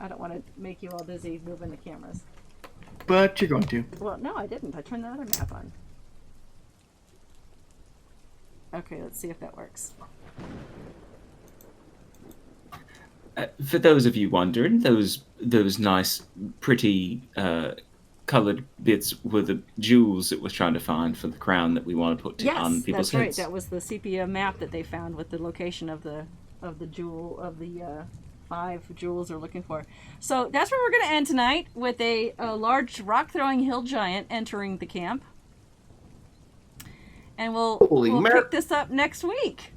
I don't want to make you all dizzy moving the cameras. but you're going to. Well, no, I didn't. I turned the other map on. Okay, let's see if that works. For those of you wondering, those nice, pretty coloured bits were the jewels that we're trying to find for the crown that we want to put on people's heads. heads. That was the sepia map that they found with the location of the jewel of the 5 jewels they're looking for. So that's where we're going to end tonight, with a large rock-throwing hill giant entering the camp. And we'll pick this up next week.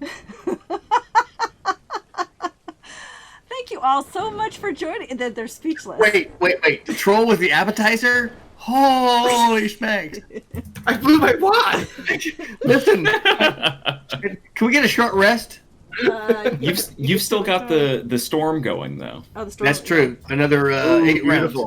Thank you all so much for joining. They're speechless. Wait. The troll with the appetizer? Holy smacks. I blew my wad. Listen, can we get a short rest? You've still got the storm going, though. Oh, the storm. That's true. Another 8 rounds.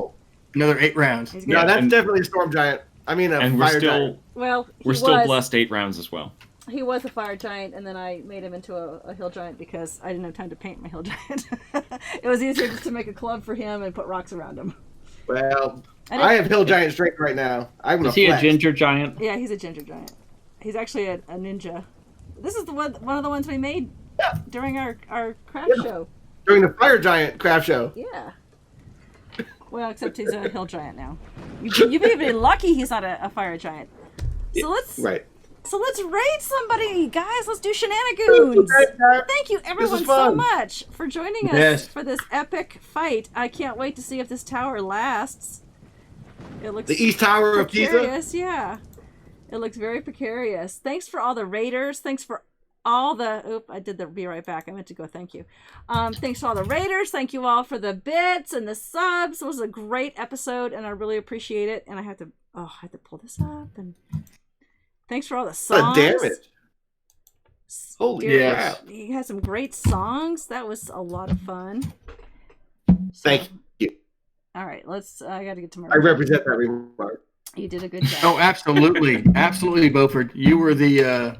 Another 8 rounds. Yeah, that's definitely a storm giant. I mean, and fire giant. Well, we're still blessed 8 rounds as well. He was a fire giant, and then I made him into a hill giant because I didn't have time to paint my hill giant. It was easier just to make a club for him and put rocks around him. Well, I have hill giant strength right now. Is he a ginger giant? Yeah, he's a ginger giant. He's actually a ninja. This is one of the ones we made during our craft show. During the fire giant craft show. Yeah. Well, except he's a hill giant now. You've even been lucky he's not a fire giant. So let's raid somebody, guys. Let's do shenanigans. Thank you, everyone, so much for joining us for this epic fight. I can't wait to see if this tower lasts. It looks the East Tower of Pisa. Yeah, it looks very precarious. Thanks for all the raiders. Thanks for all the. Oop! I did the be right back. I meant to go. Thank you. Thanks to all the raiders. Thank you all for the bits and the subs. It was a great episode, and I really appreciate it. And I had to pull this up and. Thanks for all the songs. Damn it. Holy crap. He had some great songs. That was a lot of fun. Thank you. All right, I got to get to my I represent that remark. You did a good job. Oh, absolutely. Absolutely, Beaufort. You were the... I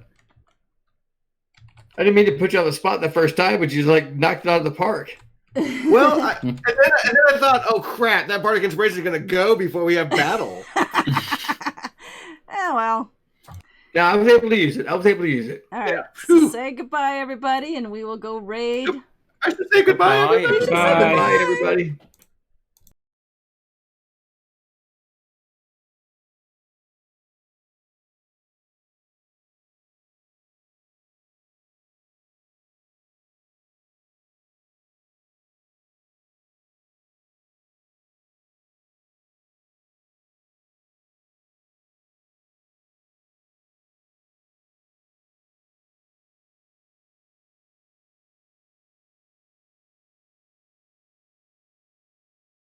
didn't mean to put you on the spot the first time, but you knocked it out of the park. Well, and then I thought, oh crap, that Bardic Inspiration is going to go before we have battle. Oh, well. No, I was able to use it. All right. So say goodbye, everybody, and we will go raid. I should say goodbye, everybody. Bye, everybody.